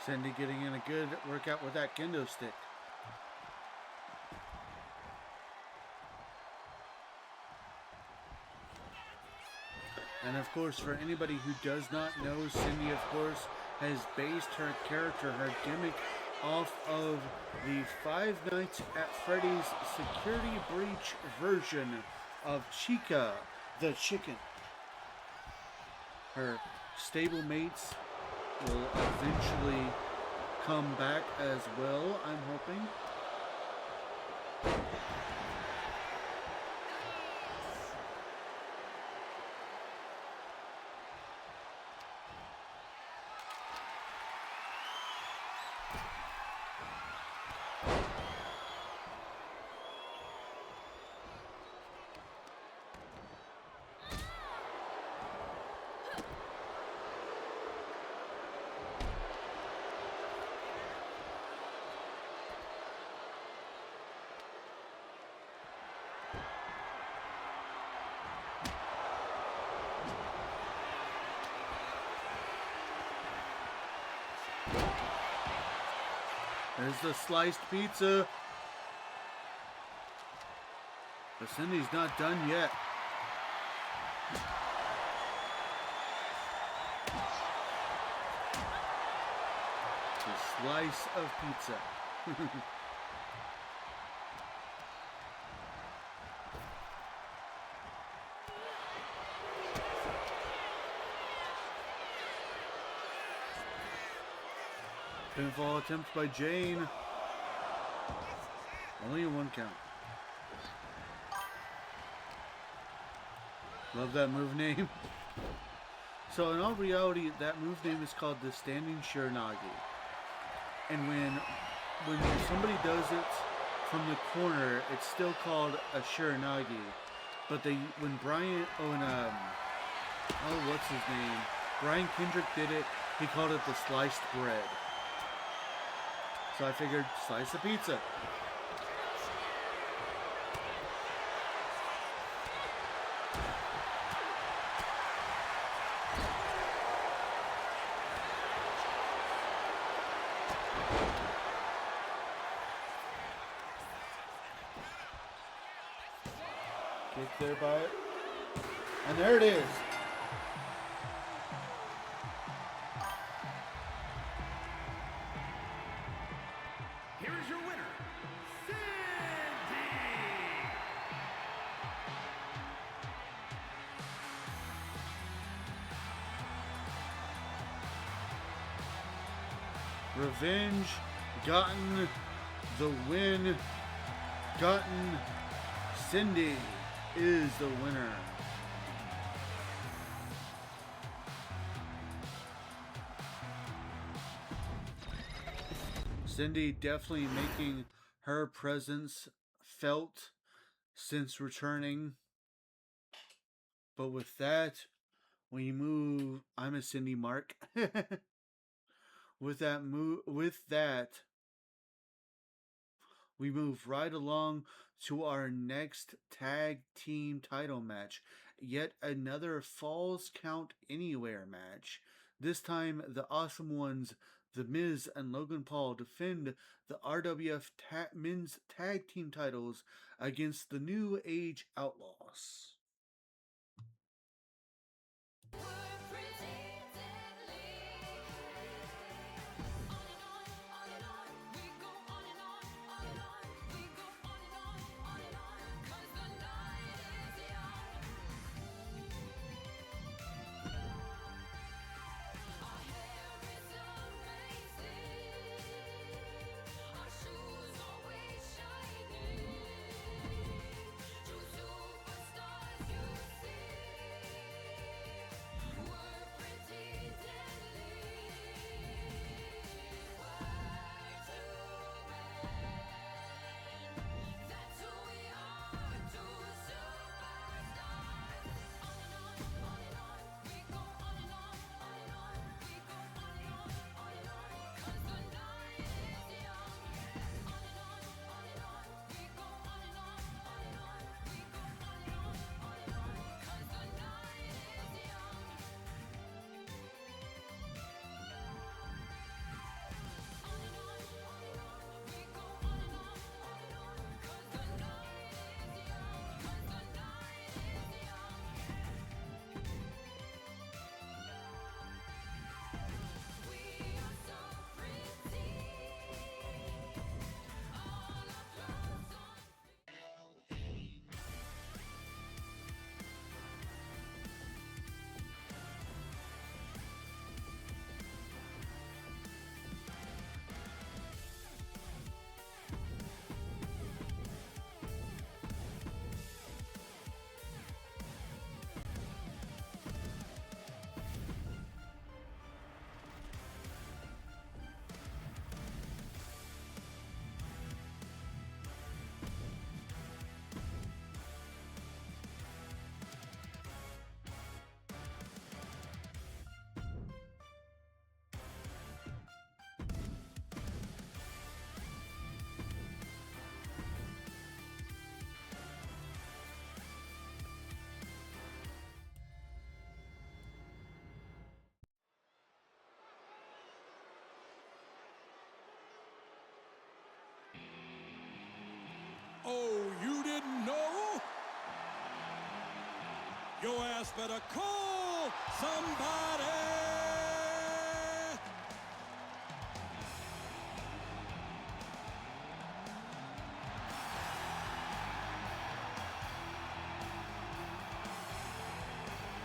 Cindy getting in a good workout with that kendo stick. And of course, for anybody who does not know, Cindy, of course, has based her character, her gimmick, off of the Five Nights at Freddy's security breach version of Chica the Chicken. Her stablemates will eventually come back as well, I'm hoping. There's the sliced pizza. But Cindy's not done yet. The slice of pizza. Pinfall attempt by Jane. Only a 1 count. Love that move name. So in all reality, that move name is called the Standing Shiranagi. And when when somebody does it from the corner, it's still called a shiranagi. But when what's his name? Brian Kendrick did it, he called it the sliced bread. So I figured, slice of pizza. Kick there by it. And there it is. Here is your winner, Revenge, gotten the win, gotten Cindy is the winner. Cindy definitely making her presence felt since returning. But with that, we move. I'm a Cindy Mark. With that, we move right along to our next tag team title match. Yet another Falls Count Anywhere match. This time, the Awesome Ones, The Miz and Logan Paul, defend the RWF men's tag team titles against the New Age Outlaws. Oh, you didn't know? Your ass better call somebody!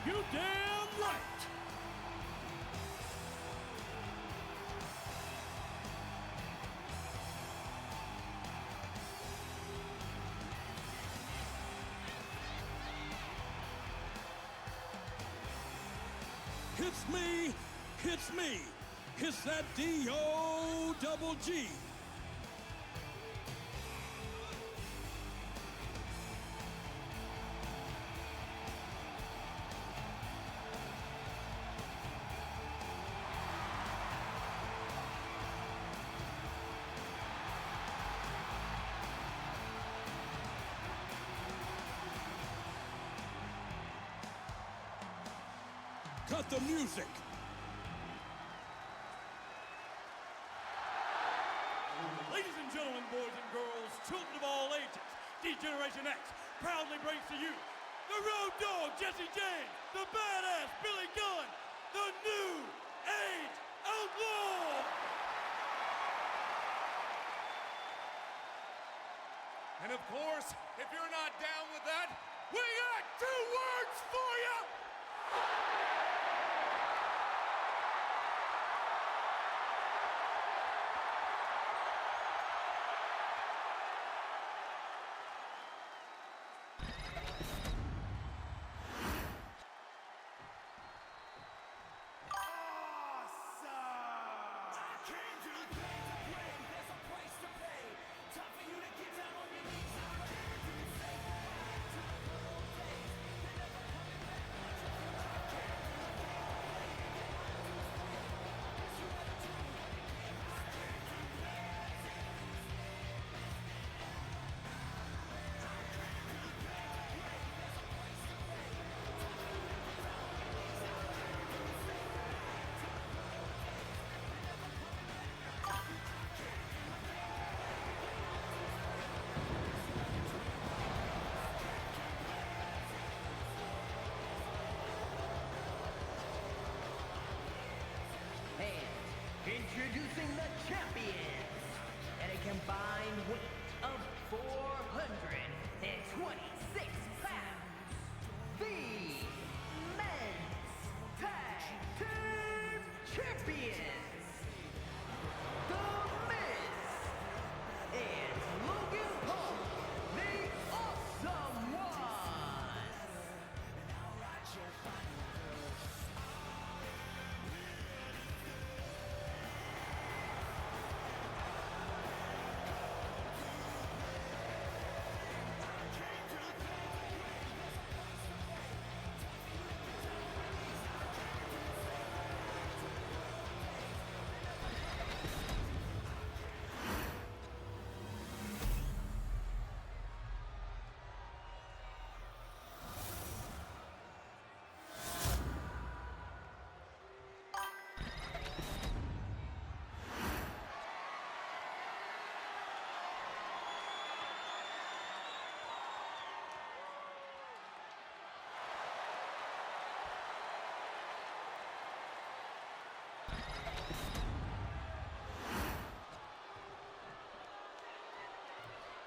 You damn right! Hits me, hits that D-O-double-G. Cut the music! Ladies and gentlemen, boys and girls, children of all ages, D-Generation X proudly brings to you the Road Dogg Jesse James, the badass Billy Gunn, the New Age Outlaw! And of course, if you're not down with that, we got 2 words for you! Introducing the champions at a combined weight of 426 pounds, the men's tag team champions, The Miz and Logan Paul, the Awesome Ones.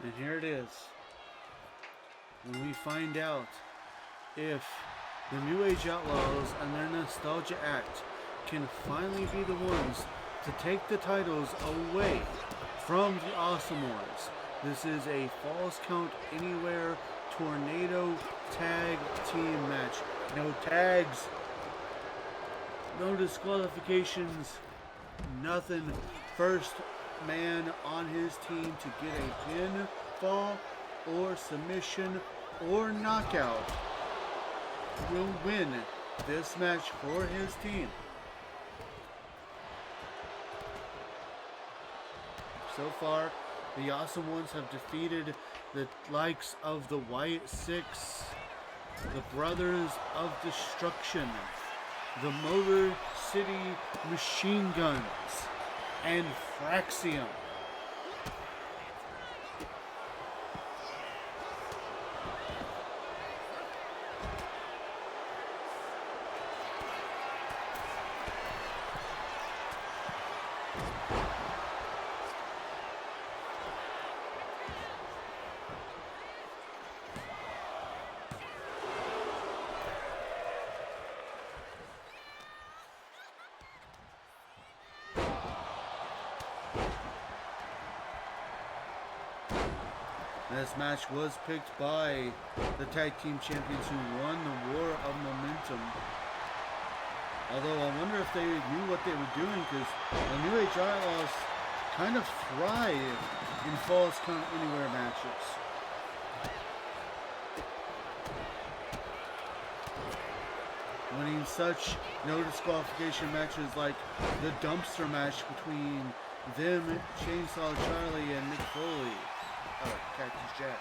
And here it is. When we find out if the New Age Outlaws and their Nostalgia Act can finally be the ones to take the titles away from the Awesome Ones. This is a Falls Count Anywhere Tornado Tag Team match. No tags, no disqualifications, nothing. First man on his team to get a pinfall or submission or knockout will win this match for his team. So far, the Awesome Ones have defeated the likes of the White Six, the Brothers of Destruction, the Motor City Machine Guns, and Fraxium. This match was picked by the Tag Team Champions who won the War of Momentum. Although I wonder if they knew what they were doing, because the New Age Outlaws kind of thrive in Falls Count Anywhere matches. Winning such no disqualification matches like the dumpster match between them, Chainsaw Charlie, and Mick Foley. Oh, Cactus Jack.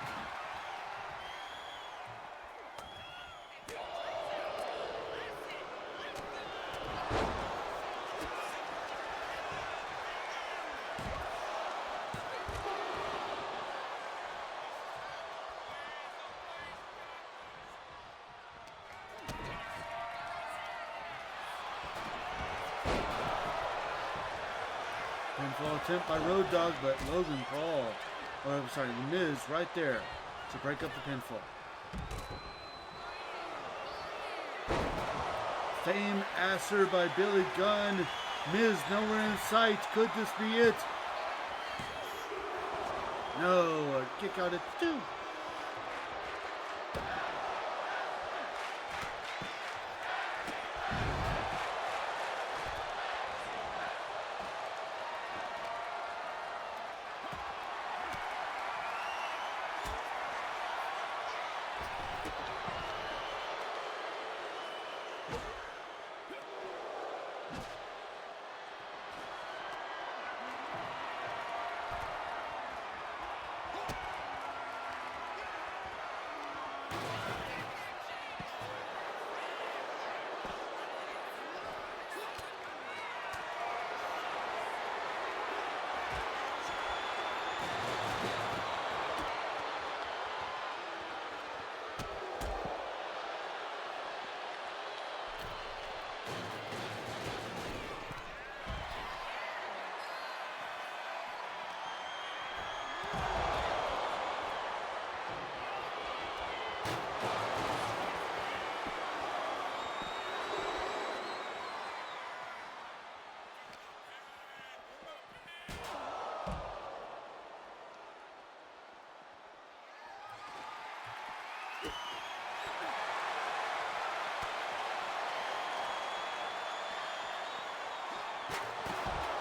pinfall attempt by Road Dogg, but Logan Paul, or I'm sorry, The Miz right there to break up the pinfall. Fame Asser by Billy Gunn. Miz nowhere in sight. Could this be it? No, a kick out at 2.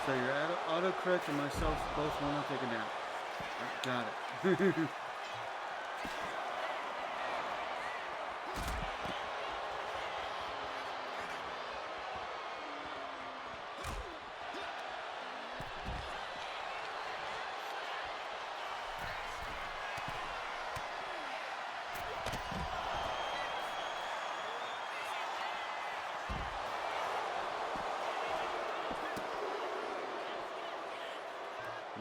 So your autocorrect and myself both want to take a nap. Got it.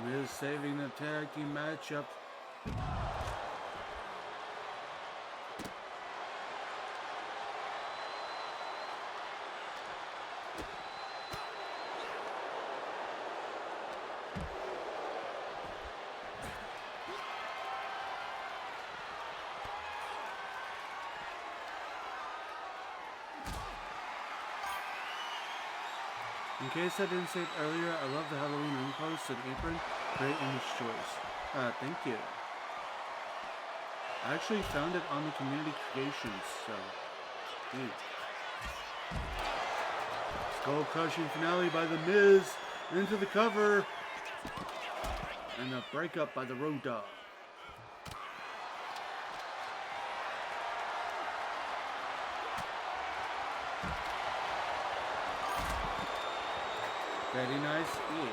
Miz saving the tag team matchup. In case I didn't say it earlier, I love the Halloween ring post and apron. Great image choice. Thank you. I actually found it on the community creations, so dude. Skull crushing finale by The Miz into the cover. And a breakup by the Road Dogg. Very nice. Yeah.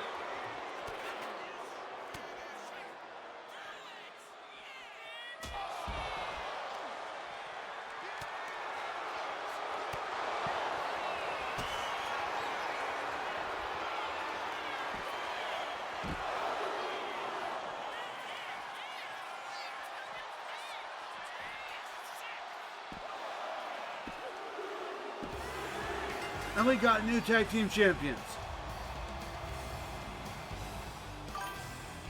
And we got new tag team champions.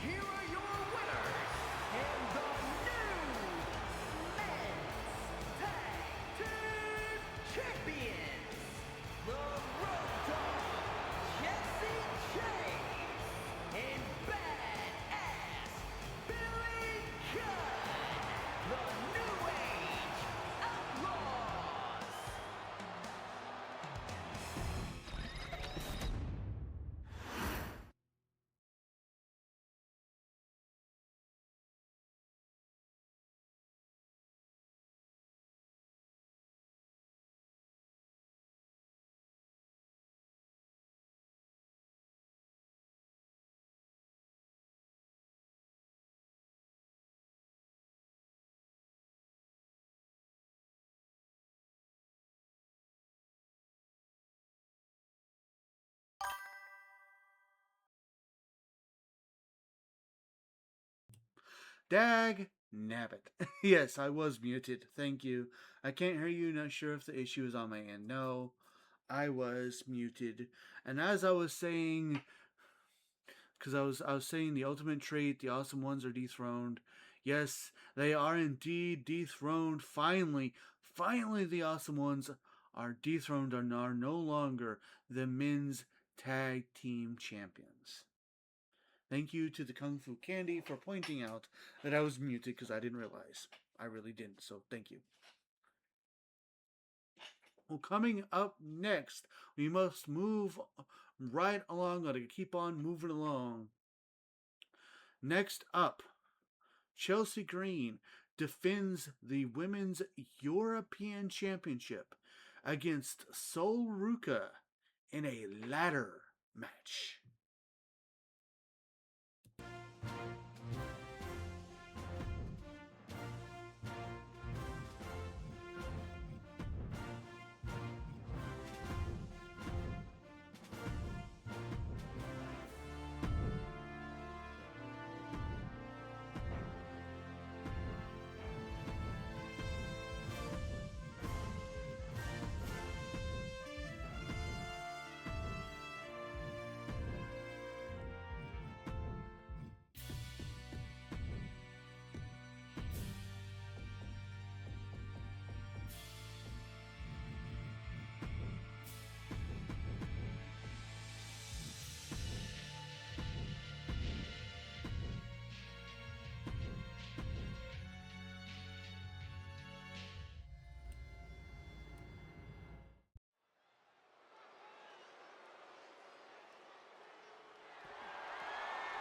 Here are your winners and the new men's tag team champions, the Road Dogg, Jesse James, and Badass Billy Gunn, the New Age Outlaws. Dag nabbit. Yes, I was muted. Thank you. I can't hear you. Not sure if the issue is on my end. No, I was muted. And as I was saying, because I was saying the ultimate trait, the awesome ones are dethroned. Yes, they are indeed dethroned. Finally, the awesome ones are dethroned and are no longer the men's tag team champions. Thank you to the Kung Fu Candy for pointing out that I was muted because I didn't realize. I really didn't, so thank you. Well, coming up next, we must move right along. Gotta keep on moving along. Next up, Chelsea Green defends the Women's European Championship against Sol Ruka in a ladder match.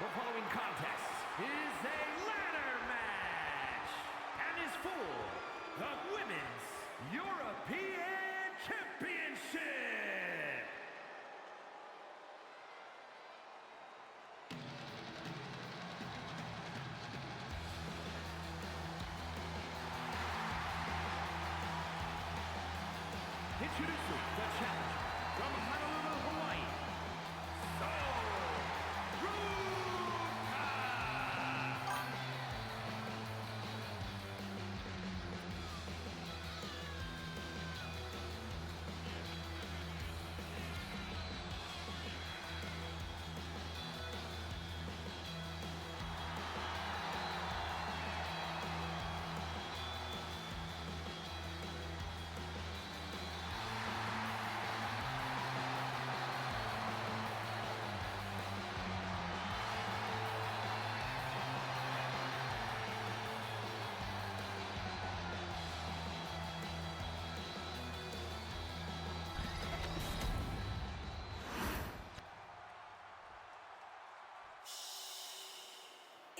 The following contest is a ladder match and is for the Women's European Championship. Introducing the challenger from Honolulu, Hawaii, Sol Ruka.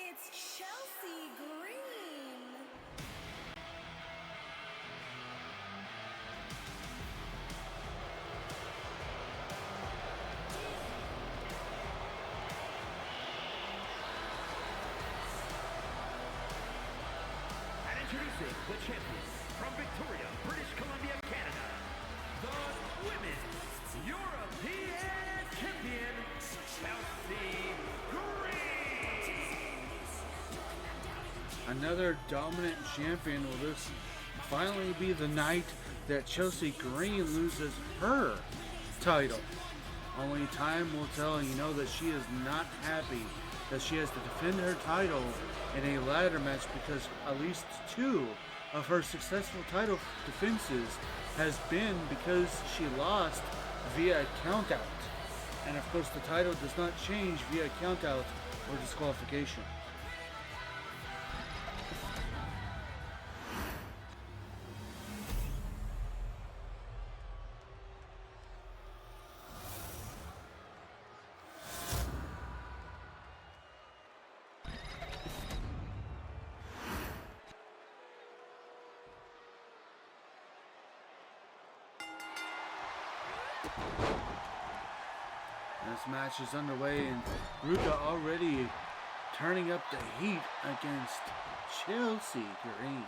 It's Chelsea Green. And introducing the champion from Victoria, British Columbia, Canada, the Women's European Champion, Chelsea Green. Another dominant champion. Will this finally be the night that Chelsea Green loses her title? Only time will tell. You know that she is not happy that she has to defend her title in a ladder match because at least two of her successful title defenses has been because she lost via countout. And of course the title does not change via countout or disqualification. This match is underway and Ruka already turning up the heat against Chelsea Green.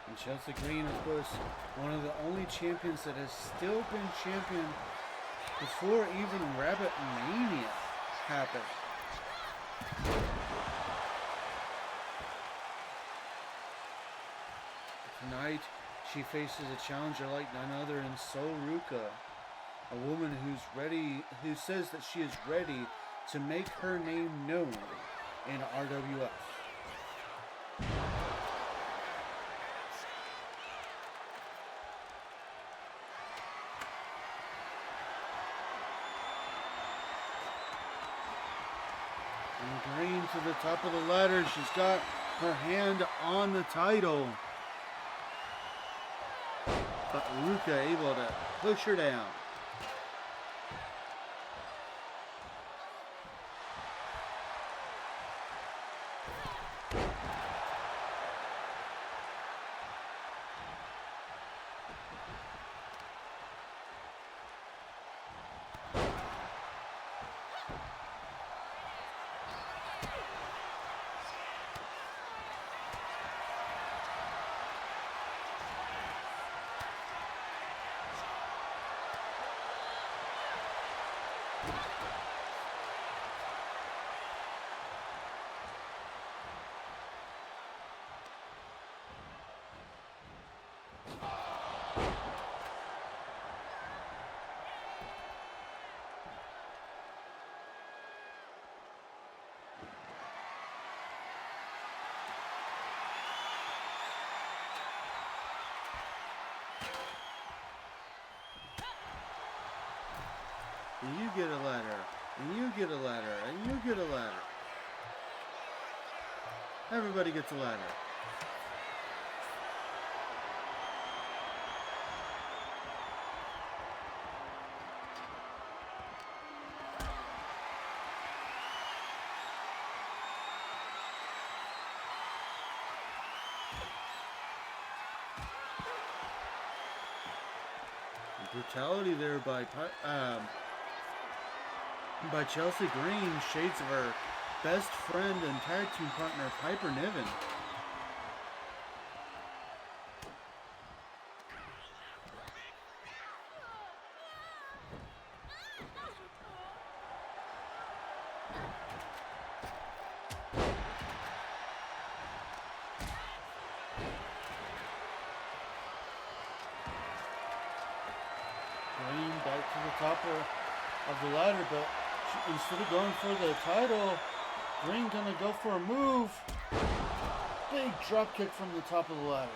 And Chelsea Green, of course, one of the only champions that has still been champion before even Rabbit Mania happened. Tonight, she faces a challenger like none other than Ruka, a woman who says that she is ready to make her name known in RWF. And Green to the top of the ladder. She's got her hand on the title. But Ruka able to push her down. And you get a ladder, and you get a ladder, and you get a ladder. Everybody gets a ladder. Brutality there by Chelsea Green, shades of her best friend and tag team partner Piper Niven. Green back to the top of the ladder, but instead of going for the title, Green gonna go for a move. Big drop kick from the top of the ladder.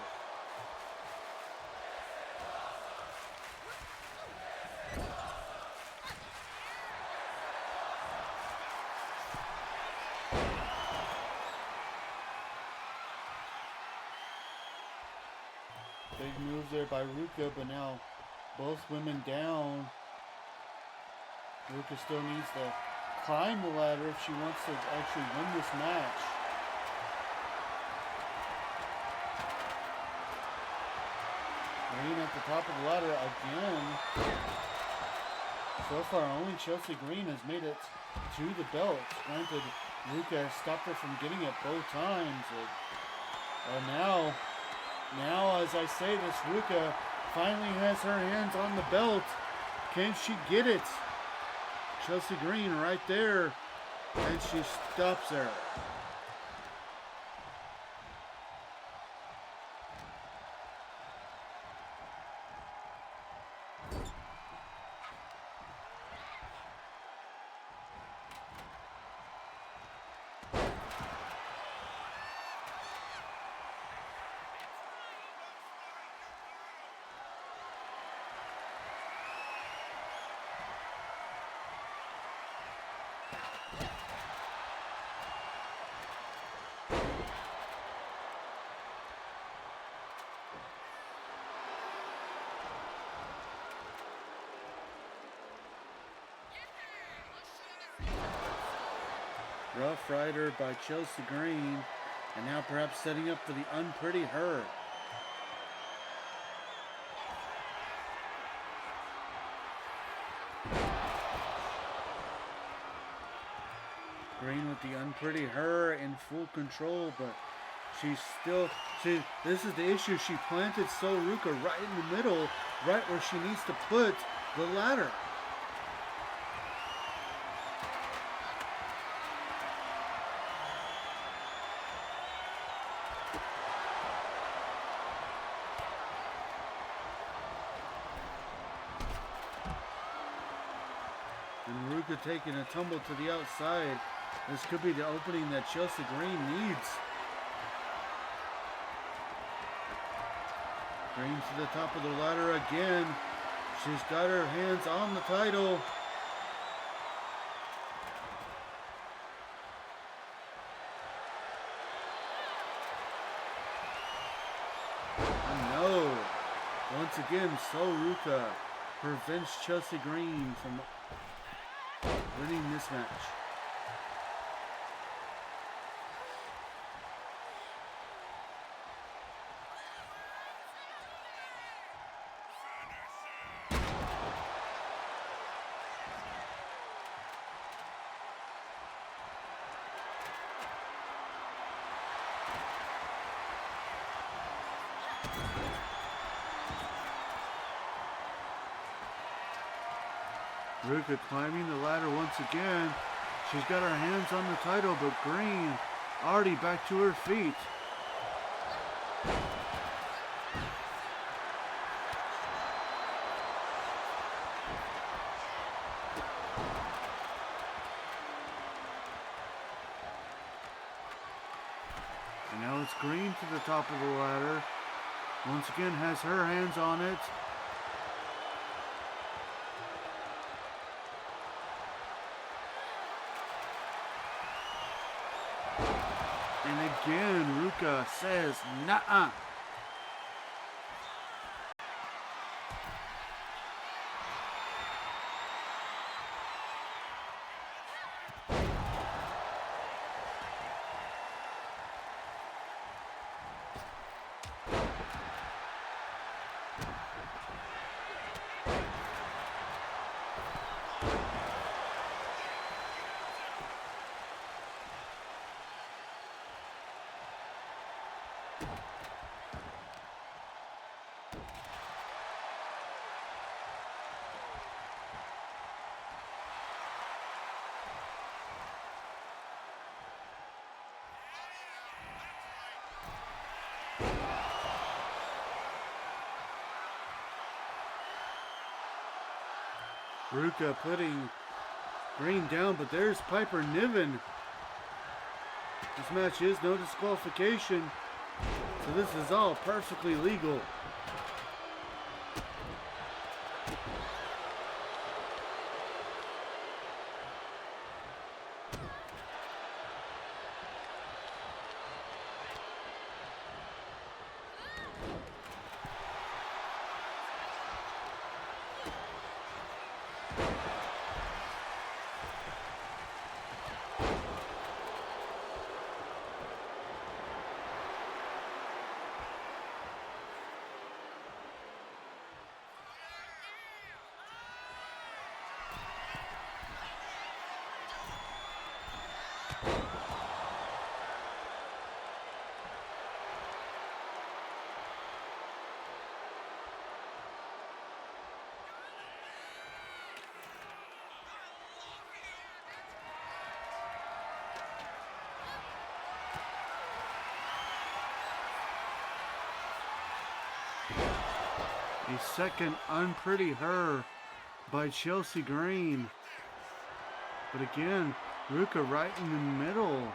Big move there by Ruka, but now both women down. Ruka still needs to climb the ladder if she wants to actually win this match. Green at the top of the ladder again. So far, only Chelsea Green has made it to the belt. Granted, Ruka has stopped her from getting it both times. And now, as I say this, Ruka finally has her hands on the belt. Can she get it? Chelsea Green right there, and she stops her. Rough Rider by Chelsea Green. And now perhaps setting up for the unpretty her. Green with the unpretty her in full control, but she's still, this is the issue. She planted Ruka right in the middle, right where she needs to put the ladder. And Ruka taking a tumble to the outside. This could be the opening that Chelsea Green needs. Green to the top of the ladder again. She's got her hands on the title. And no. Once again, Ruka prevents Chelsea Green from winning this match. Ruka climbing the ladder once again. She's got her hands on the title, but Green already back to her feet. And now it's Green to the top of the ladder. Once again has her hands on it. And again, Ruka says, "Nuh-uh." Ruka putting Green down, but there's Piper Niven. This match is no disqualification, so this is all perfectly legal. A second unpretty her by Chelsea Green. But again, Ruka right in the middle.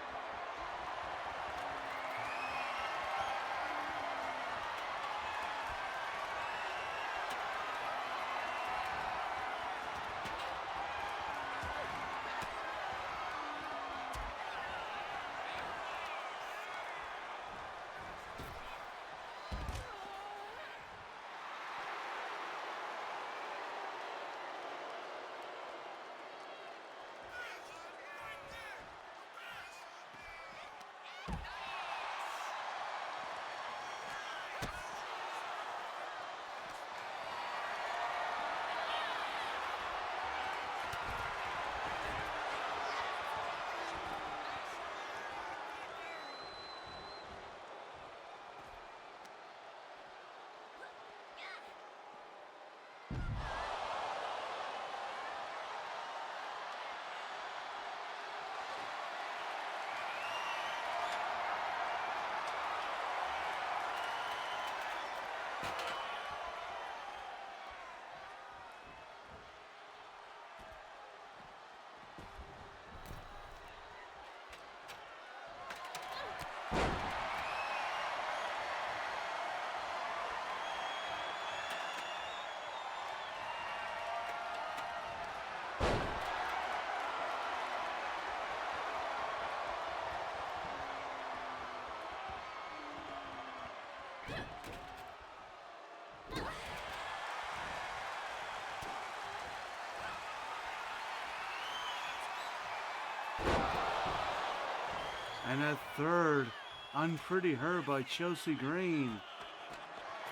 And a third, Unpretty Her by Chelsea Green.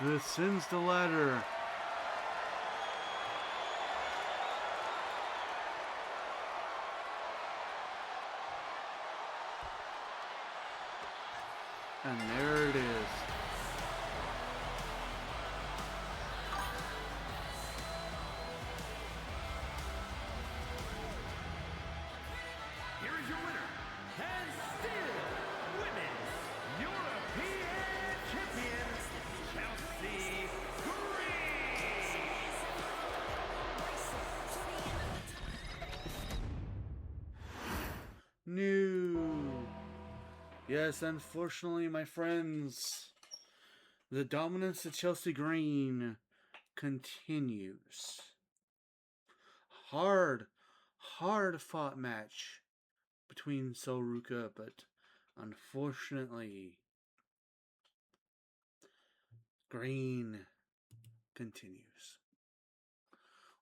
This sends the ladder. And there it is. Here is your winner, and still Women's European Champion, Chelsea Green. New. Yes, unfortunately, my friends, the dominance of Chelsea Green continues. Hard fought match between Soruka, but unfortunately, Green continues.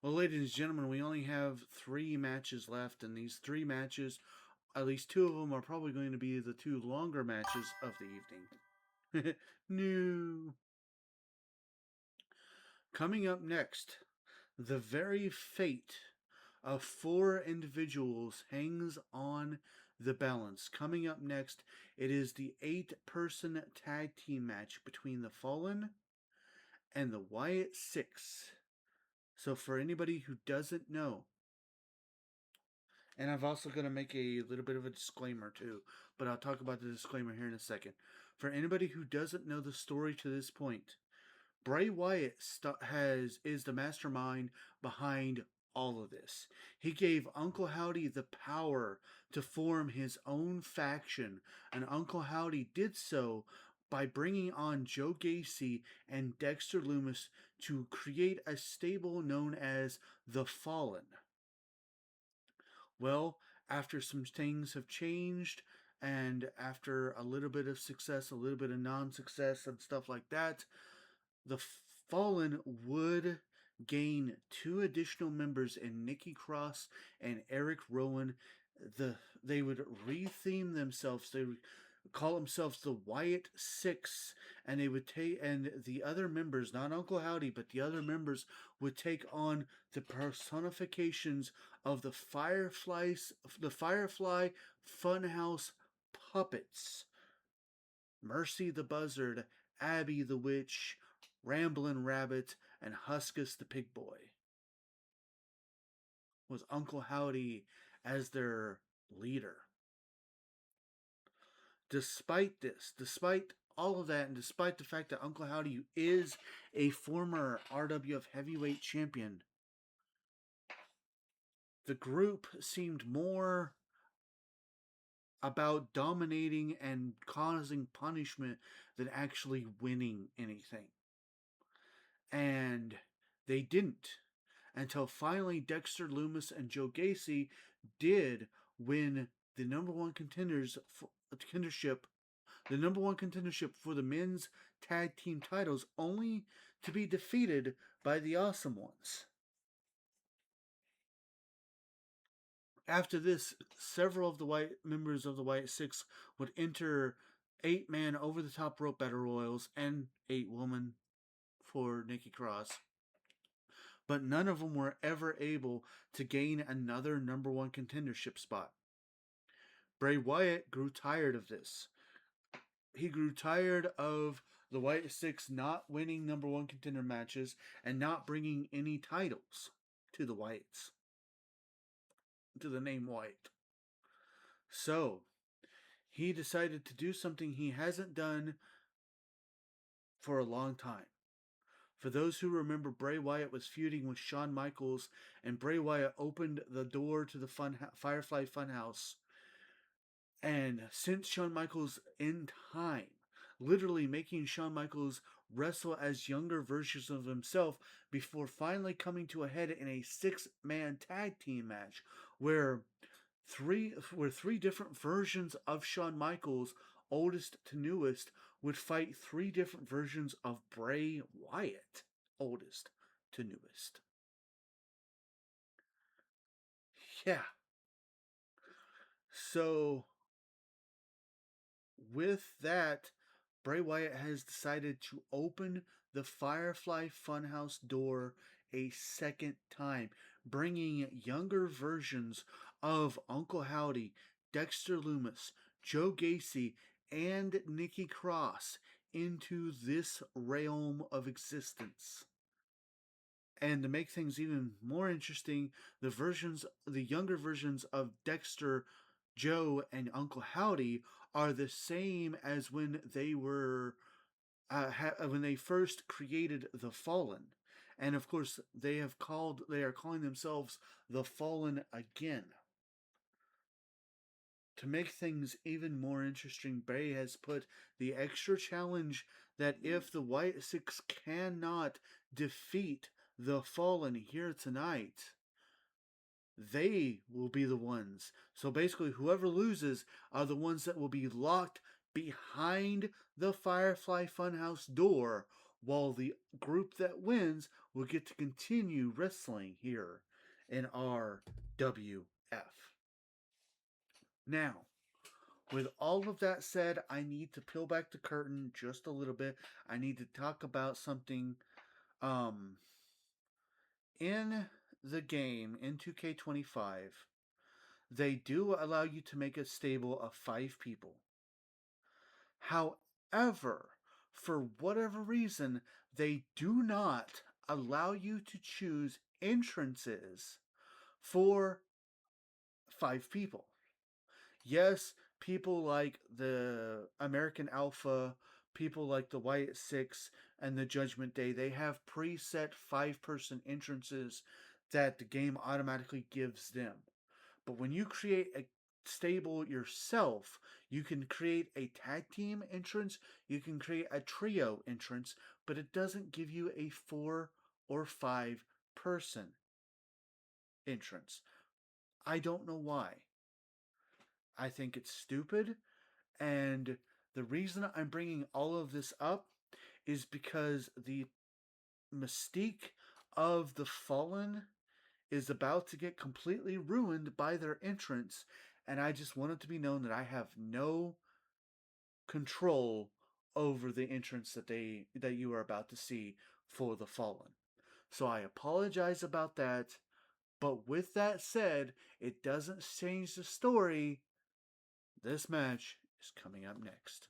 Well, ladies and gentlemen, we only have 3 matches left, and these 3 matches, at least 2 of them are probably going to be the 2 longer matches of the evening. New. Coming up next, the very fate of 4 individuals hangs on the balance. Coming up next, it is the 8-person tag team match between the Fallen and the Wyatt Six. So for anybody who doesn't know, and I'm also going to make a little bit of a disclaimer too, but I'll talk about the disclaimer here in a second. For anybody who doesn't know the story to this point, Bray Wyatt is the mastermind behind all of this. He gave Uncle Howdy the power to form his own faction, and Uncle Howdy did so by bringing on Joe Gacy and Dexter Lumis to create a stable known as the Fallen. Well, after some things have changed, and after a little bit of success, a little bit of non-success, and stuff like that, the Fallen would gain 2 additional members in Nikki Cross and Eric Rowan. They would retheme themselves. They would call themselves the Wyatt Six, and they would the other members, not Uncle Howdy, but the other members would take on the personifications of the Firefly Funhouse puppets: Mercy the Buzzard, Abby the Witch, Ramblin' Rabbit, and Huskus the Pig Boy. With Uncle Howdy as their leader. Despite all of that, and despite the fact that Uncle Howdy is a former RWF heavyweight champion, the group seemed more about dominating and causing punishment than actually winning anything. And they didn't, until finally Dexter Lumis and Joe Gacy did win the number one contendership for the men's tag team titles, only to be defeated by the Awesome Ones. After this, several of the members of the Wyatt Six would enter 8-man over-the-top rope battle royals and 8-woman for Nikki Cross. But none of them were ever able to gain another number one contendership spot. Bray Wyatt grew tired of this. He grew tired of the Wyatt Six not winning number one contender matches and not bringing any titles to the Wyatts, to the name Wyatt. So, he decided to do something he hasn't done for a long time. For those who remember, Bray Wyatt was feuding with Shawn Michaels, and Bray Wyatt opened the door to the Firefly Funhouse and sent Shawn Michaels in time, literally making Shawn Michaels wrestle as younger versions of himself before finally coming to a head in a 6-man tag team match where three different versions of Shawn Michaels, oldest to newest, would fight 3 different versions of Bray Wyatt, oldest to newest. Yeah. So with that, Bray Wyatt has decided to open the Firefly Funhouse door a second time, bringing younger versions of Uncle Howdy, Dexter Loomis, Joe Gacy, and Nikki Cross into this realm of existence. And to make things even more interesting, the younger versions of Dexter, Joe, and Uncle Howdy are the same as when they were when they first created the Fallen, and of course they are calling themselves the Fallen again. To make things even more interesting, Bray has put the extra challenge that if the White Six cannot defeat the Fallen here tonight, they will be the ones. So basically, whoever loses are the ones that will be locked behind the Firefly Funhouse door, while the group that wins will get to continue wrestling here in RWF. Now, with all of that said, I need to peel back the curtain just a little bit. I need to talk about something. In the game, in 2K25, they do allow you to make a stable of 5 people. However, for whatever reason, they do not allow you to choose entrances for 5 people. Yes, people like the American Alpha, people like the Wyatt Six, and the Judgment Day, they have preset 5-person entrances that the game automatically gives them. But when you create a stable yourself, you can create a tag team entrance, you can create a trio entrance, but it doesn't give you a 4 or 5-person entrance. I don't know why. I think it's stupid, and the reason I'm bringing all of this up is because the mystique of the Fallen is about to get completely ruined by their entrance, and I just want it to be known that I have no control over the entrance that you are about to see for the Fallen. So I apologize about that, but with that said, it doesn't change the story. This match is coming up next.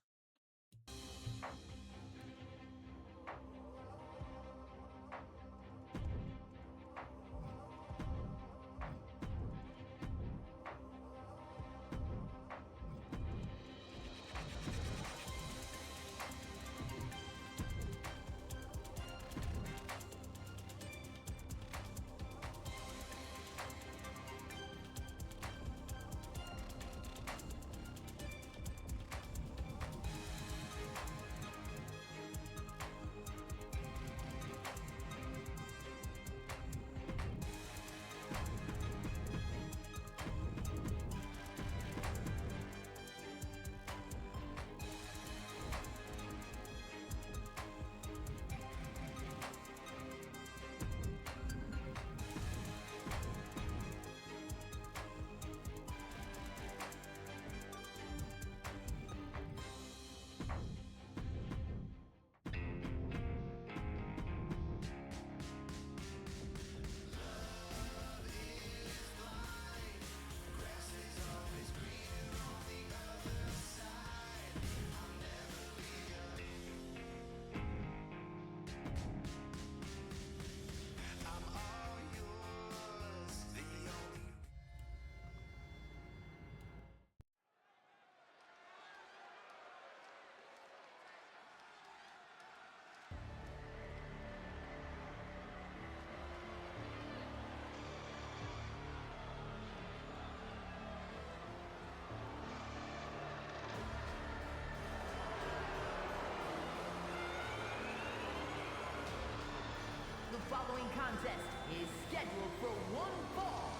The following contest is scheduled for one fall.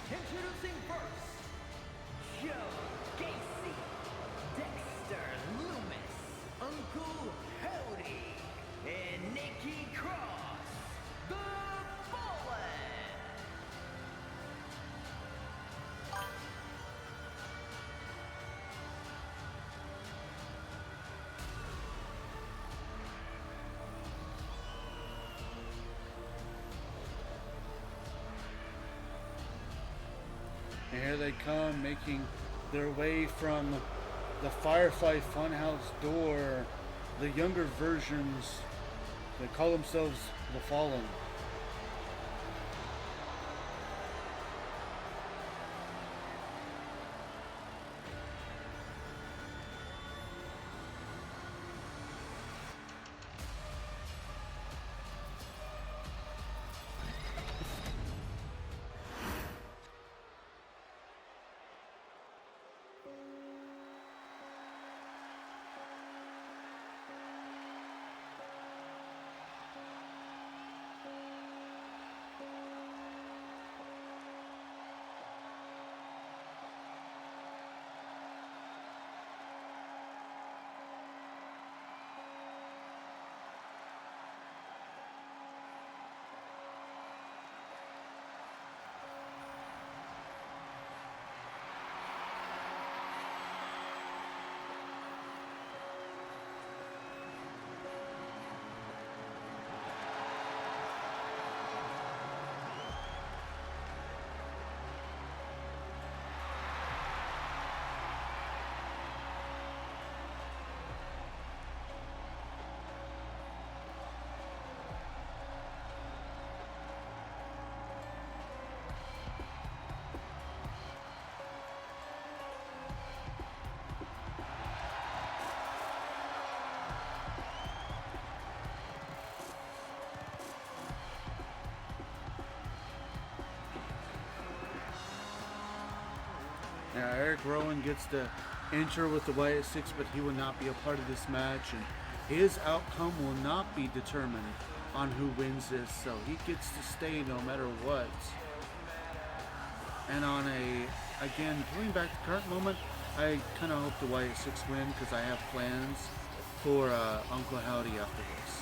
Introducing first, Joe Gacy, Dexter Loomis, Uncle Howdy, and Nikki Cross, the Fallen. they come, making their way from the Firefly Funhouse door. The younger versions, they call themselves the Fallen. Now, Eric Rowan gets to enter with the Wyatt Six, but he will not be a part of this match, and his outcome will not be determined on who wins this, so he gets to stay no matter what. And on again, pulling back the current moment, I kind of hope the Wyatt Six win because I have plans for Uncle Howdy after this.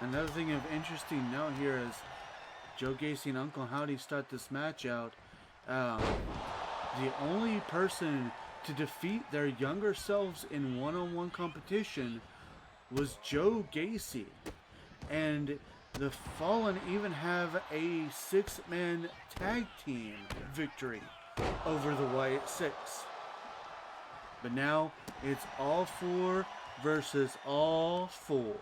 Another thing of interesting note here is Joe Gacy and Uncle Howdy start this match out. The only person to defeat their younger selves in one-on-one competition was Joe Gacy. And the Fallen even have a 6-man tag team victory over the Wyatt Six. But now it's all four versus all four.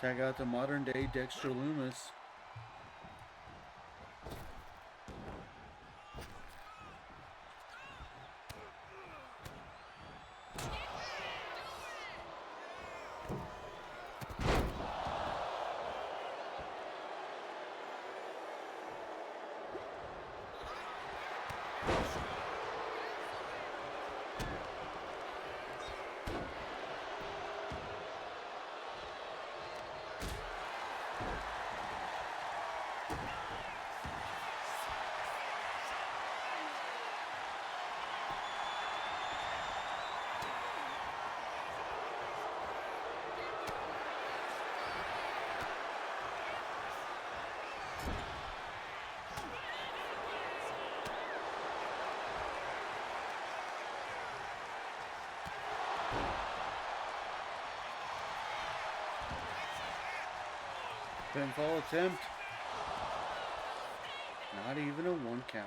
Tag out the modern day Dexter Loomis. Pinfall attempt. Not even a 1 count.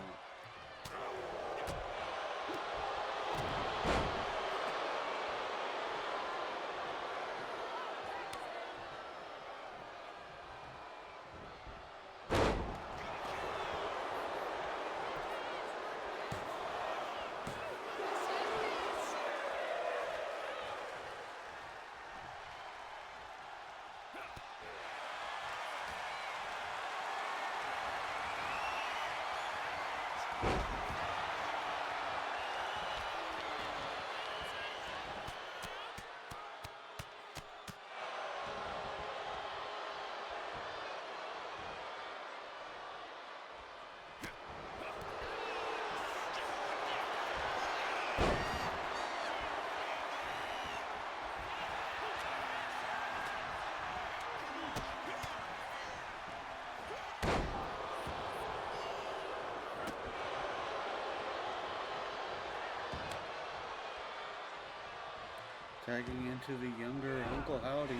Tagging into the younger Uncle Howdy.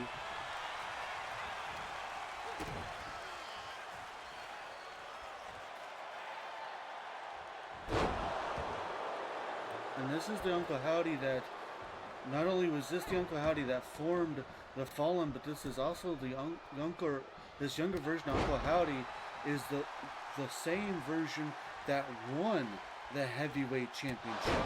And this is the Uncle Howdy that, not only was this the Uncle Howdy that formed the Fallen, but this is also the this younger version of Uncle Howdy is the same version that won the heavyweight championship.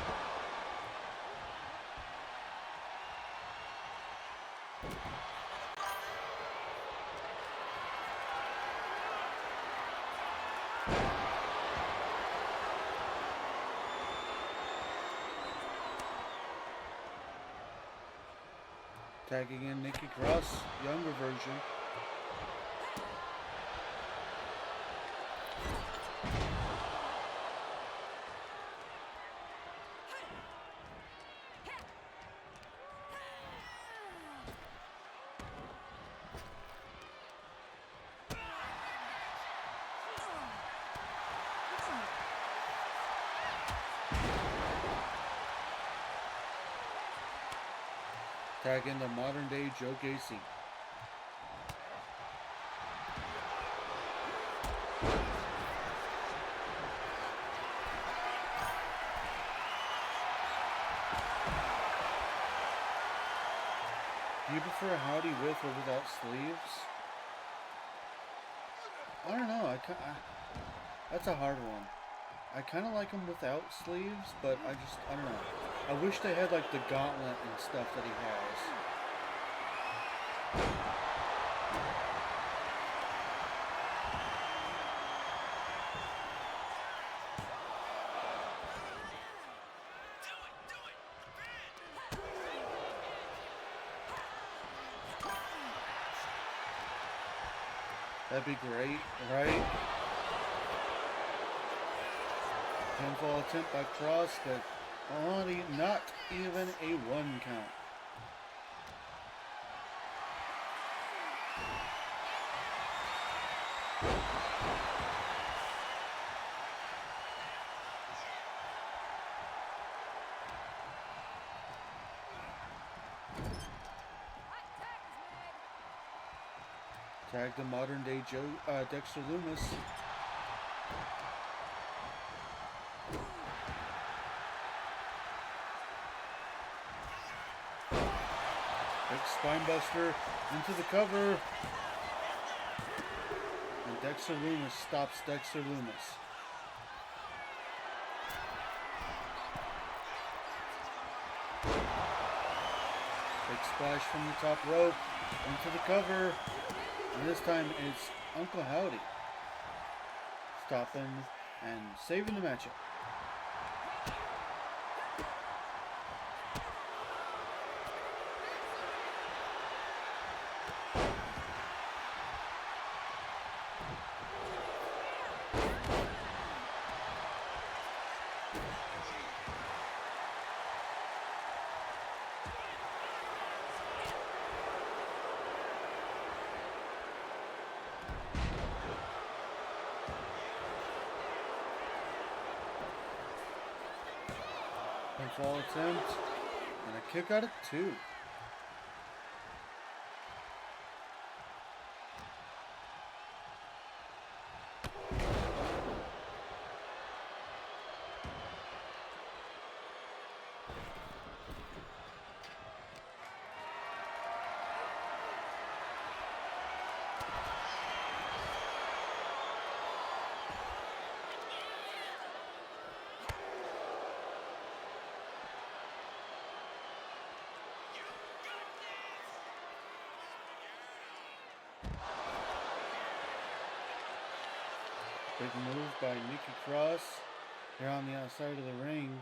Tagging in Nikki Cross, younger version. Tag in the modern day Joe Gacy. Do you prefer Howdy with or without sleeves? I don't know. That's a hard one. I kind of like him without sleeves, but I don't know. I wish they had like the gauntlet and stuff that he has. That'd be great, right? Pinfall attempt by Cross, but not even a 1 count. Tag the modern day Dexter Lumis. Big spinebuster into the cover. And Dexter Lumis stops Dexter Lumis. Big splash from the top rope into the cover. And this time it's Uncle Howdy stopping and saving the matchup. Pinfall attempt and a kick out of 2. Big move by Nikki Cross here on the outside of the ring.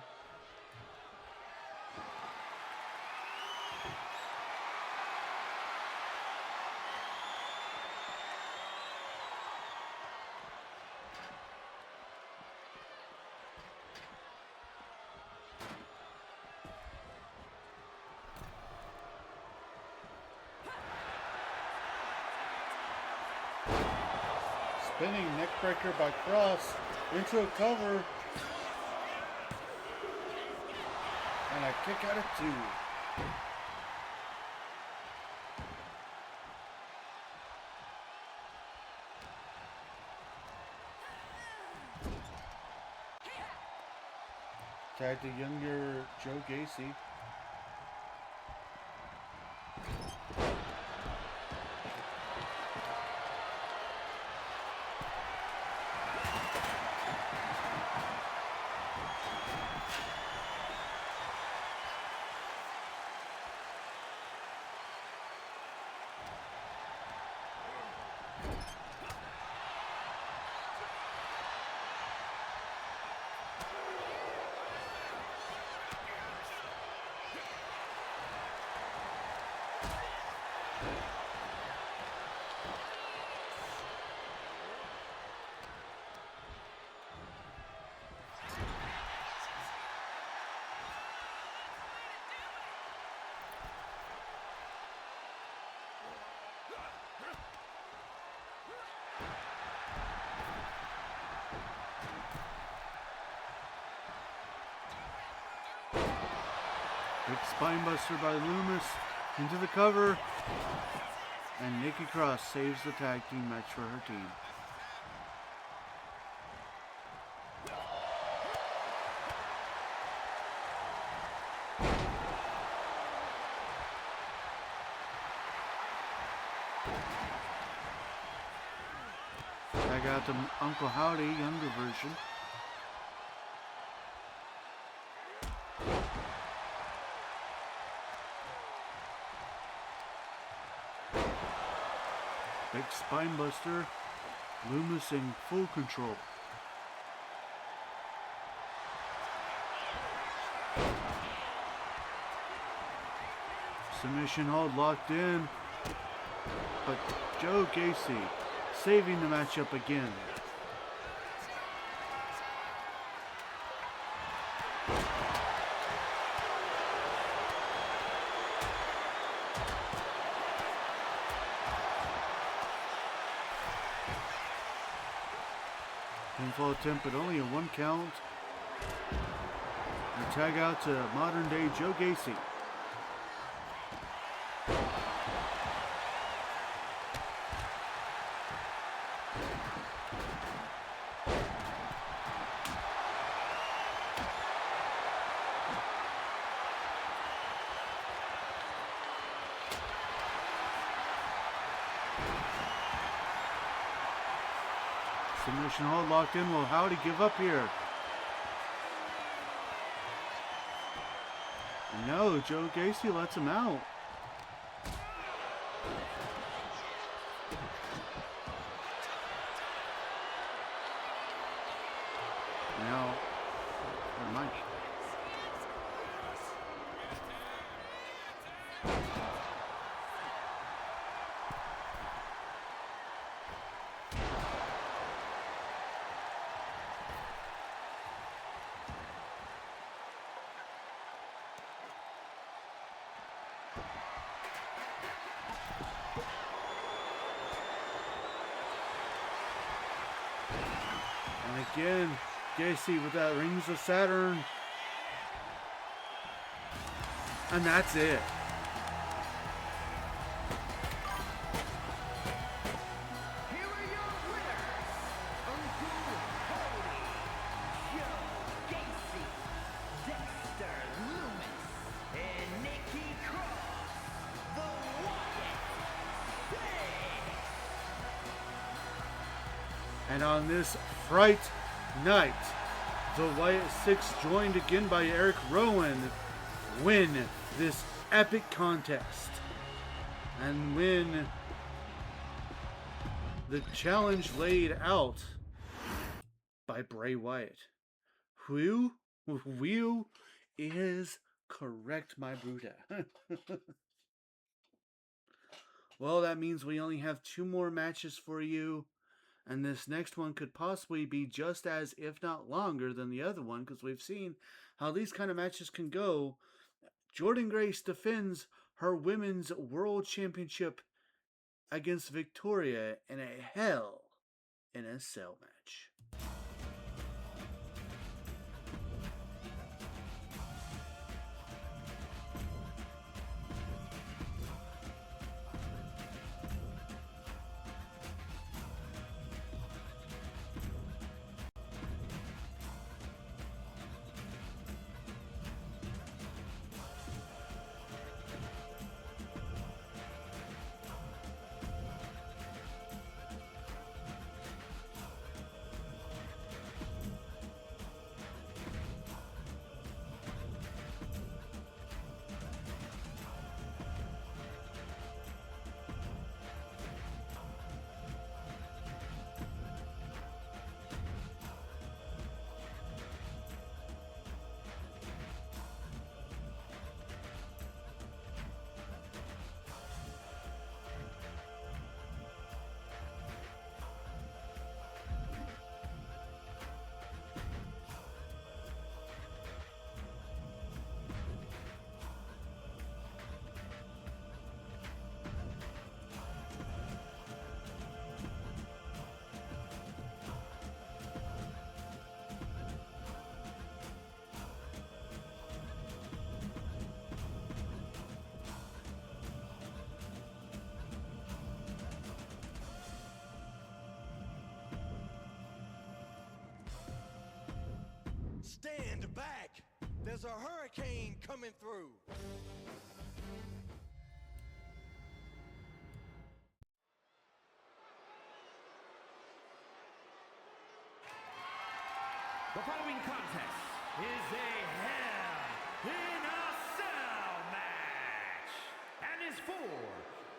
Spinning neckbreaker by Cross into a cover. And a kick out of 2. Tag the younger Joe Gacy. Big spinebuster by Loomis into the cover. And Nikki Cross saves the tag team match for her team. Tag out to Uncle Howdy, younger version. Big spinebuster. Loomis in full control. Submission hold locked in. But Joe Gacy saving the matchup again. Pinfall attempt, but only a 1 count. And tag out to modern day Joe Gacy. Submission hold locked in. Will Howdy give up here? No, Joe Gacy lets him out. Now, never mind. And again, Gacy with that Rings of Saturn. And that's it. Here are your winners, Uncle Howdy, Joe Gacy, Dexter Loomis, and Nikki Cross, the Wyatt Six. And on this Fright night, the Wyatt Six, joined again by Eric Rowan, win this epic contest and win the challenge laid out by Bray Wyatt. Who is correct, my Buddha. Well, that means we only have 2 more matches for you. And this next one could possibly be just as, if not longer, than the other one, because we've seen how these kind of matches can go. Jordynne Grace defends her Women's World Championship against Victoria in a Hell in a Cell match. Stand back! There's a hurricane coming through! The following contest is a Hell in a Cell match and is for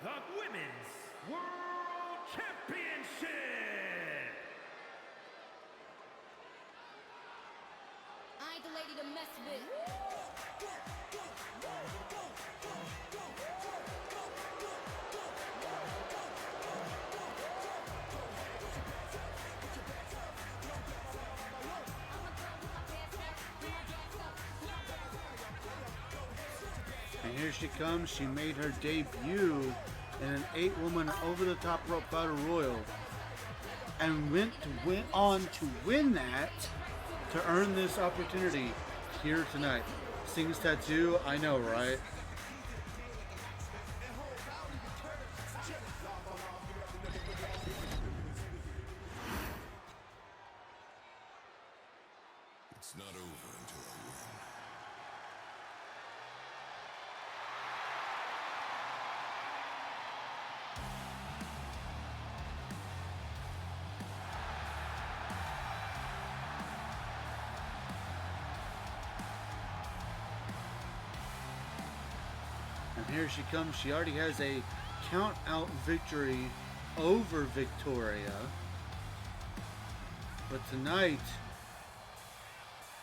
the Women's World Championship. I ain't the lady to mess with. And here she comes. She made her debut in an 8-woman over-the-top rope battle royal, and went on to win that to earn this opportunity here tonight. Sting's tattoo, I know, right? It's not over until I win. And here she comes. She already has a count-out victory over Victoria. But tonight,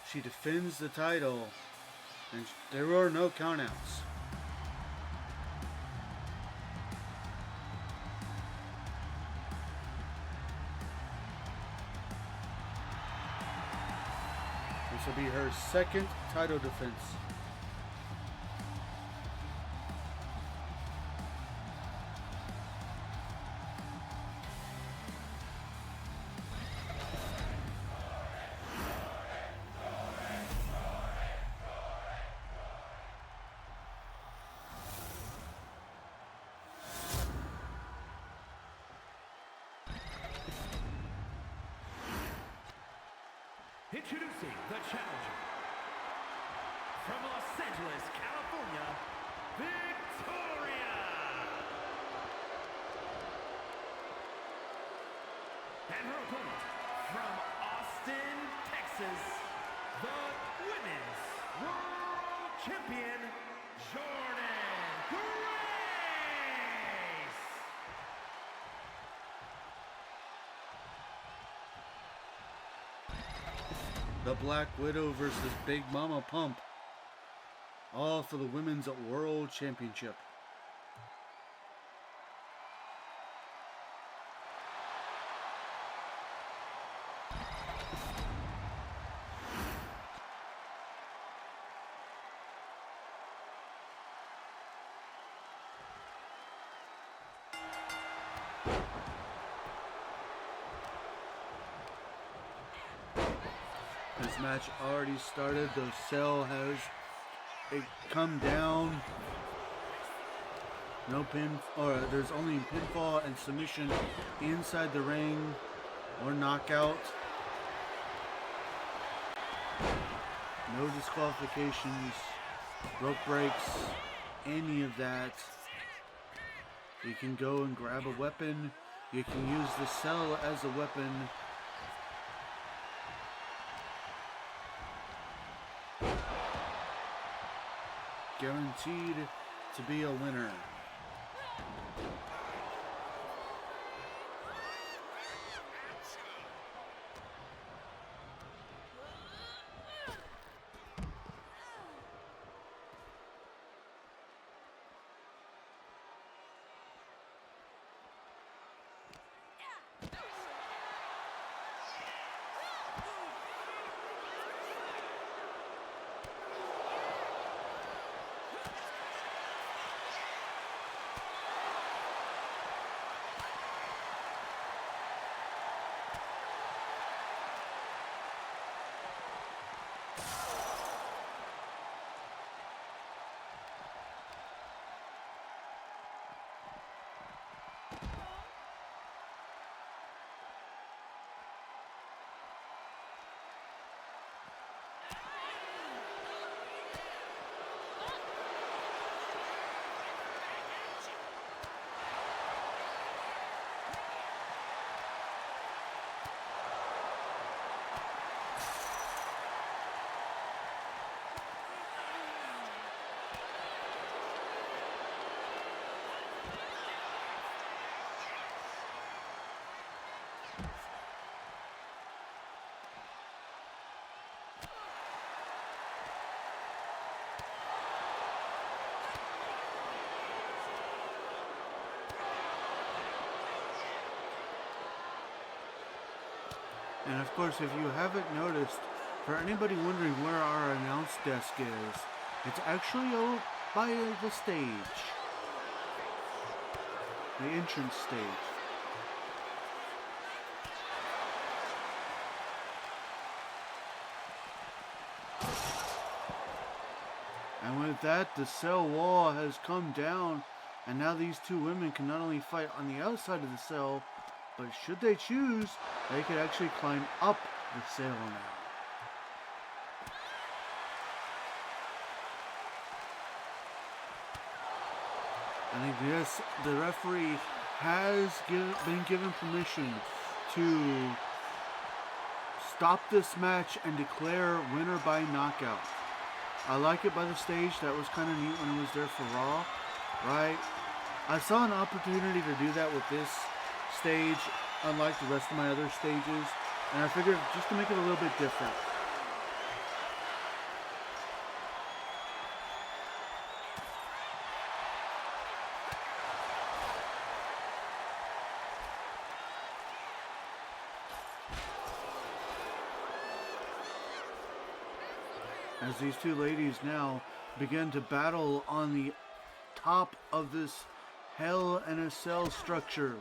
she defends the title, and there are no countouts. This will be her second title defense. Introducing the challenger from Los Angeles, California, Victoria. And her opponent from Austin, Texas, the Women's World Champion, Jordan Grace. The Black Widow versus Big Mama Pump. All for the Women's World Championship. This match already started. The cell has come down. No pin, or there's only pinfall and submission inside the ring, or knockout. No disqualifications, rope breaks, any of that. You can go and grab a weapon. You can use the cell as a weapon. Guaranteed to be a winner. And of course, if you haven't noticed, for anybody wondering where our announce desk is, it's actually over by the stage. The entrance stage. And with that, the cell wall has come down, and now these two women can not only fight on the outside of the cell, but should they choose, they could actually climb up the cell now. I think yes, the referee has been given permission to stop this match and declare winner by knockout. I like it by the stage. That was kind of neat when it was there for Raw, right? I saw an opportunity to do that with this stage, unlike the rest of my other stages, and I figured just to make it a little bit different. As these two ladies now begin to battle on the top of this Hell in a Cell structure.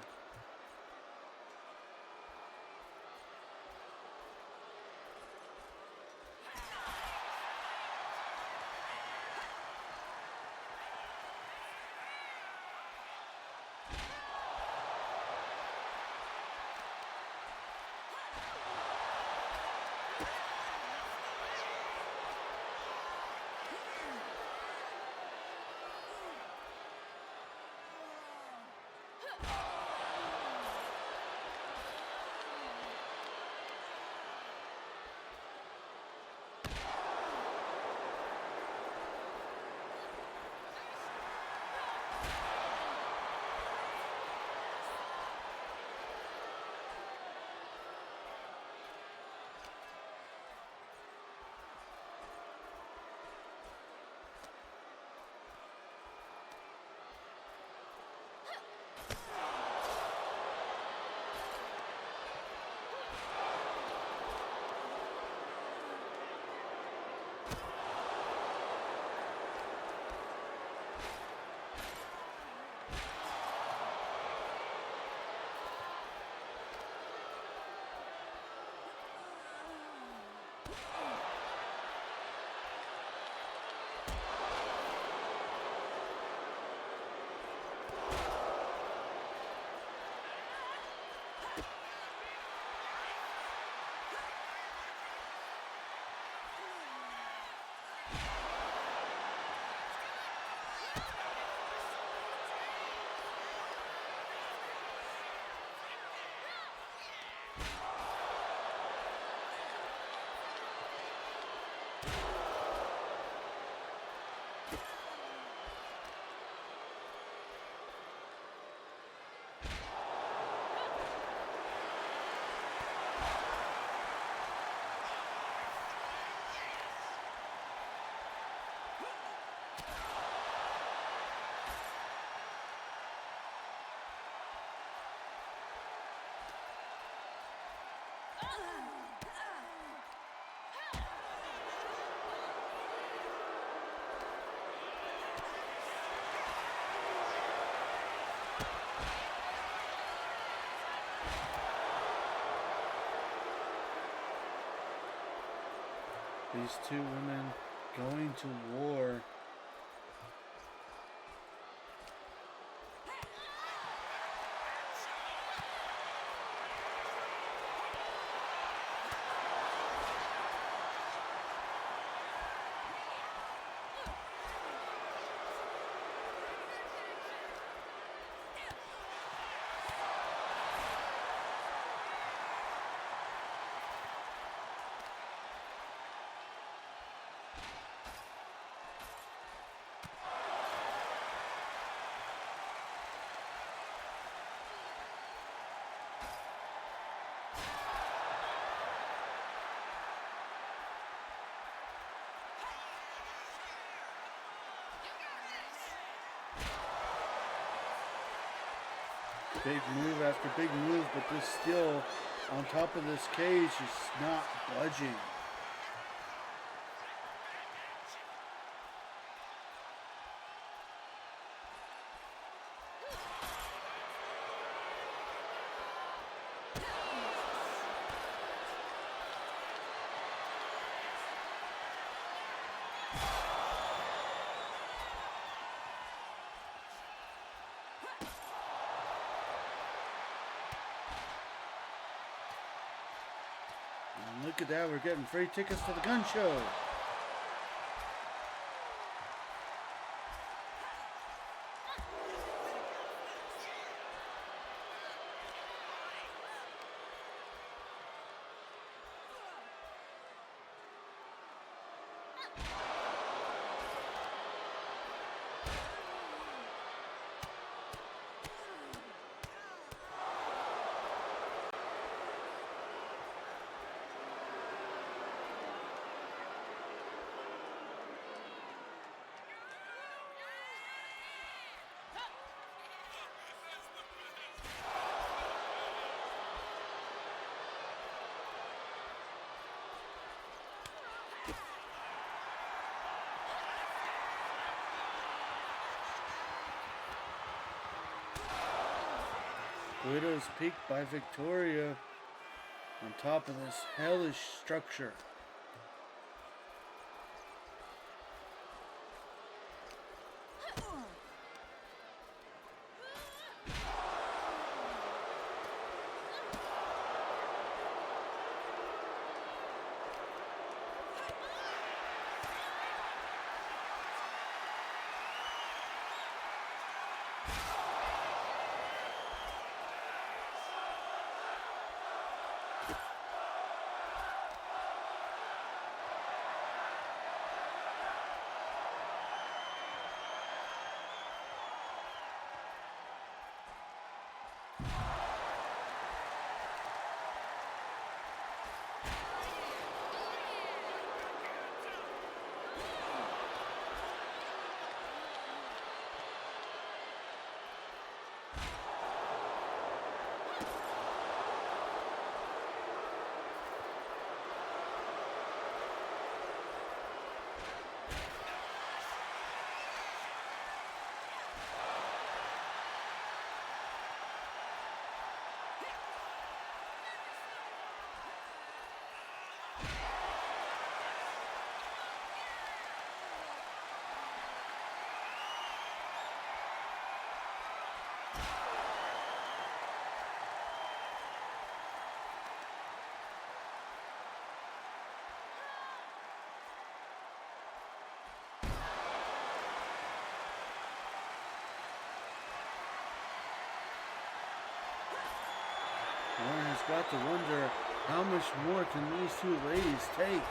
These two women going to war. Big move after big move, but this still on top of this cage is not budging. And look at that, we're getting free tickets to the gun show. Widow's Peak by Victoria on top of this hellish structure. One has got to wonder how much more can these two ladies take?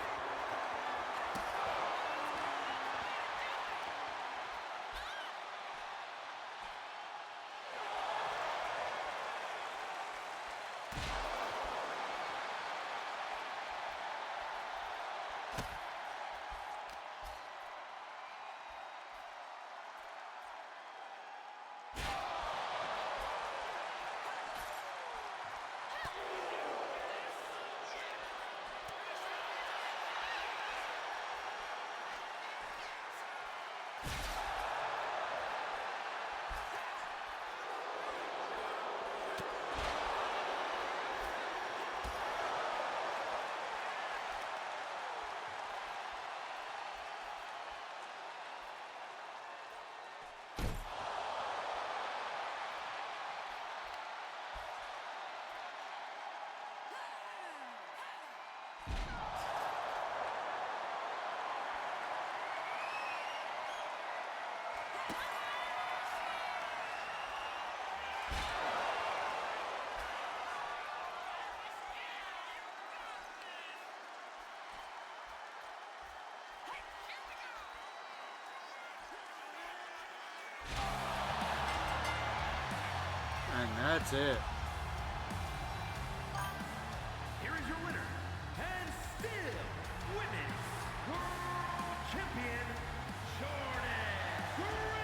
And that's it. Here is your winner, and still Women's World Champion, Jordan Grace.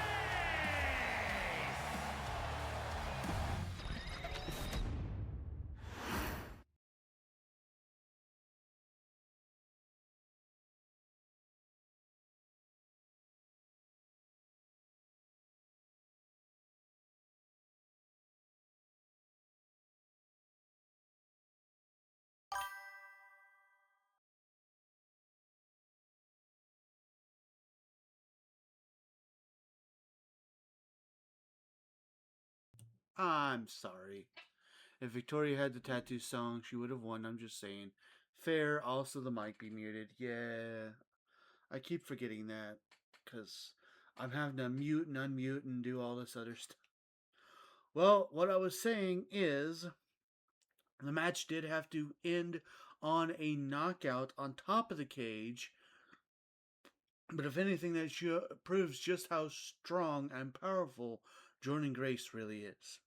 I'm sorry. If Victoria had the tattoo song, she would have won. I'm just saying. Fair. Also, the mic be muted. Yeah. I keep forgetting that. Because I'm having to mute and unmute and do all this other stuff. Well, what I was saying is the match did have to end on a knockout on top of the cage. But if anything, that proves just how strong and powerful Jordan Grace really is.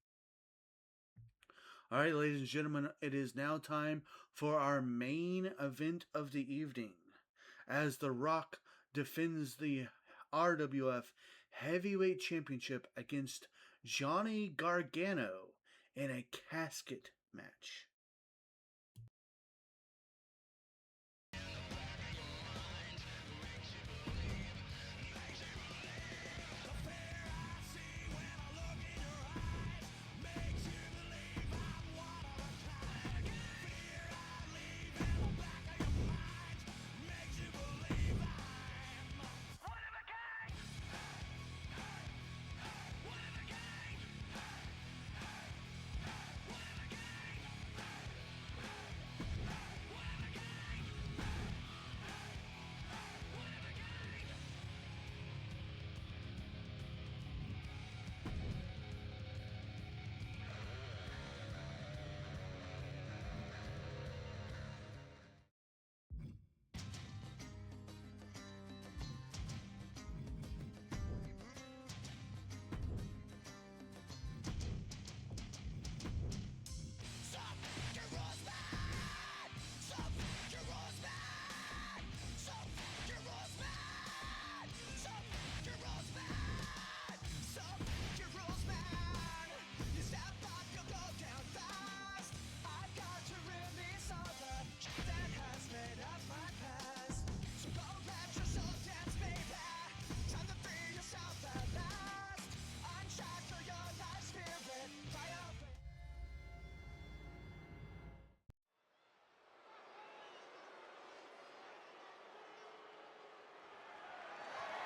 All right, ladies and gentlemen, it is now time for our main event of the evening. As The Rock defends the RWF Heavyweight Championship against Johnny Gargano in a casket match.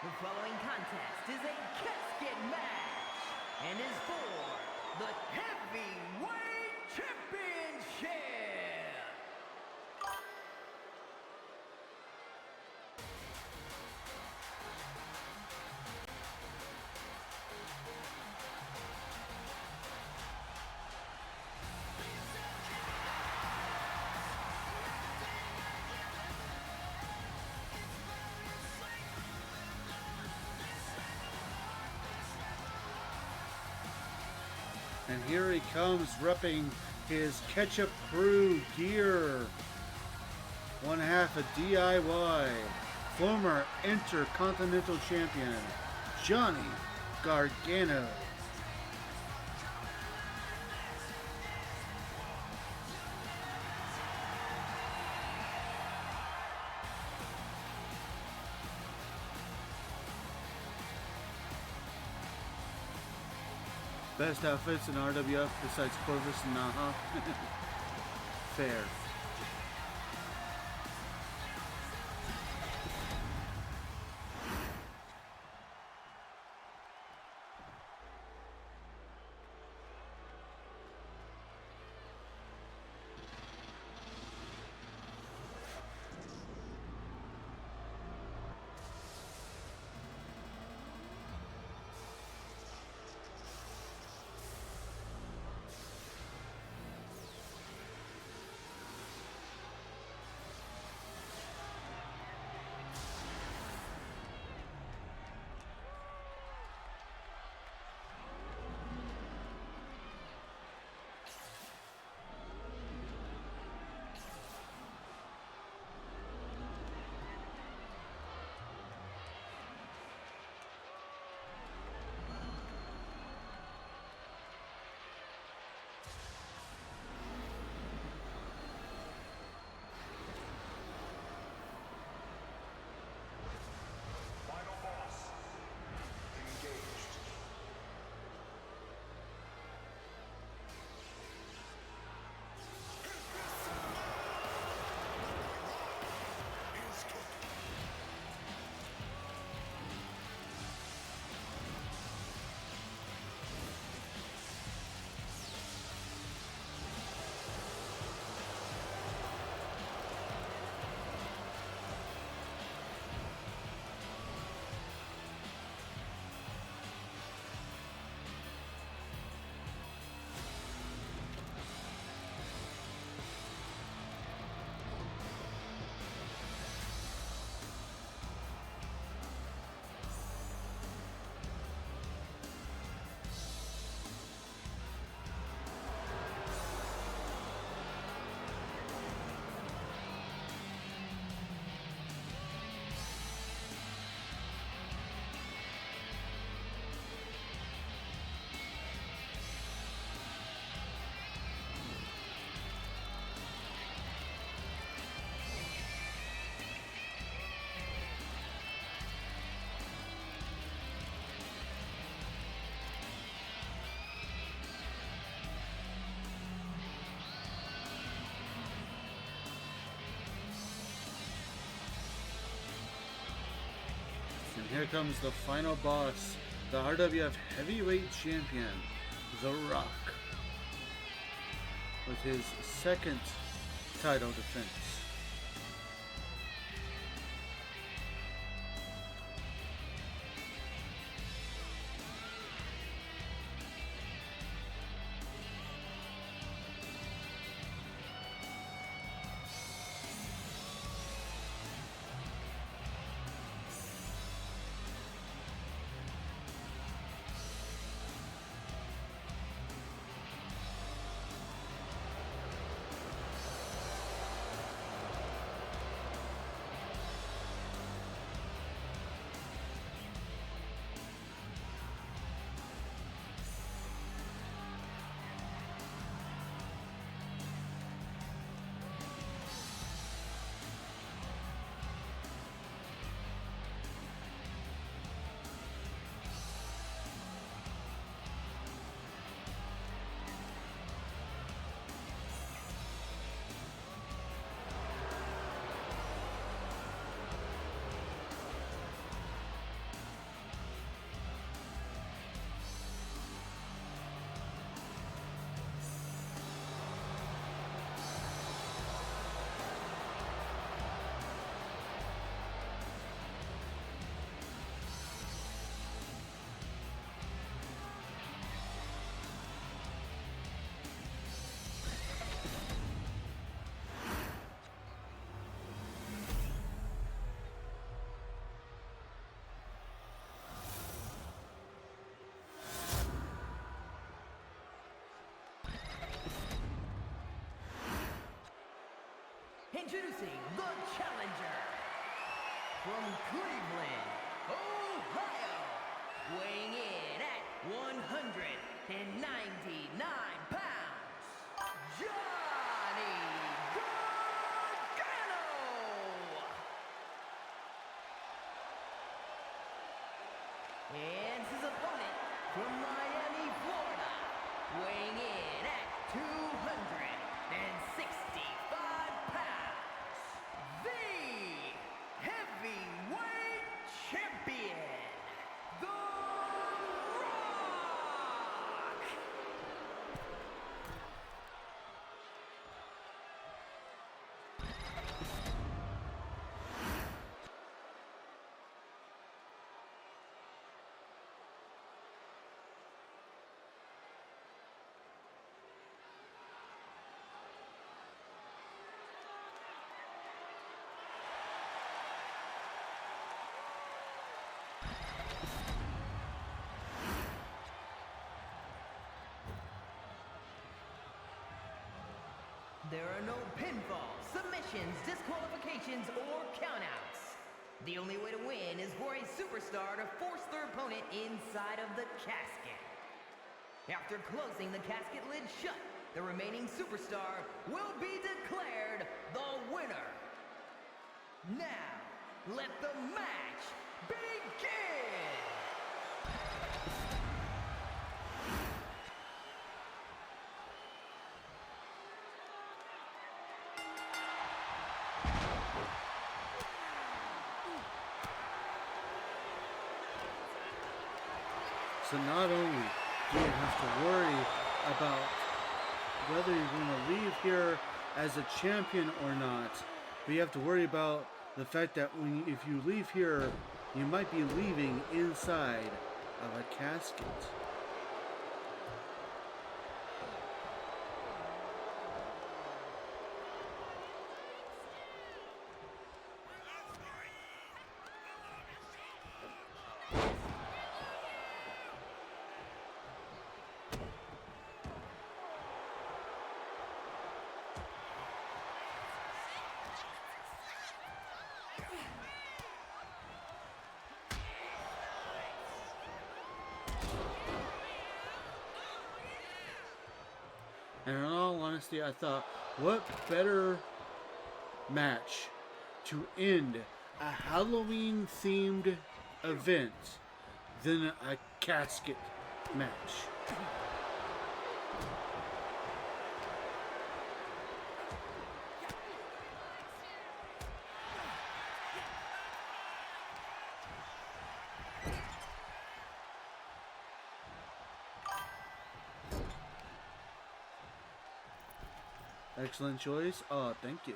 The following contest is a casket match and is for the Heavyweight Championship. And here he comes, repping his Ketchup Crew gear. One half of DIY. Former Intercontinental Champion, Johnny Gargano. Best outfits in RWF besides Corvus and Naha. Fair. Here comes the final boss, the RWF Heavyweight Champion, The Rock, with his second title defense. Introducing the challenger from Cleveland, Ohio, weighing in at 199 pounds, Johnny Gargano. And his opponent from Miami, Florida, weighing in at 265 pounds, the heavyweight champion, The Rock! There are no pinfalls, submissions, disqualifications, or countouts. The only way to win is for a superstar to force their opponent inside of the casket. After closing the casket lid shut, the remaining superstar will be declared the winner. Now, let the match begin! So not only do you have to worry about whether you're going to leave here as a champion or not, but you have to worry about the fact that if you leave here, you might be leaving inside of a casket. And in all honesty, I thought, what better match to end a Halloween-themed event than a casket match? Excellent choice. Oh, thank you.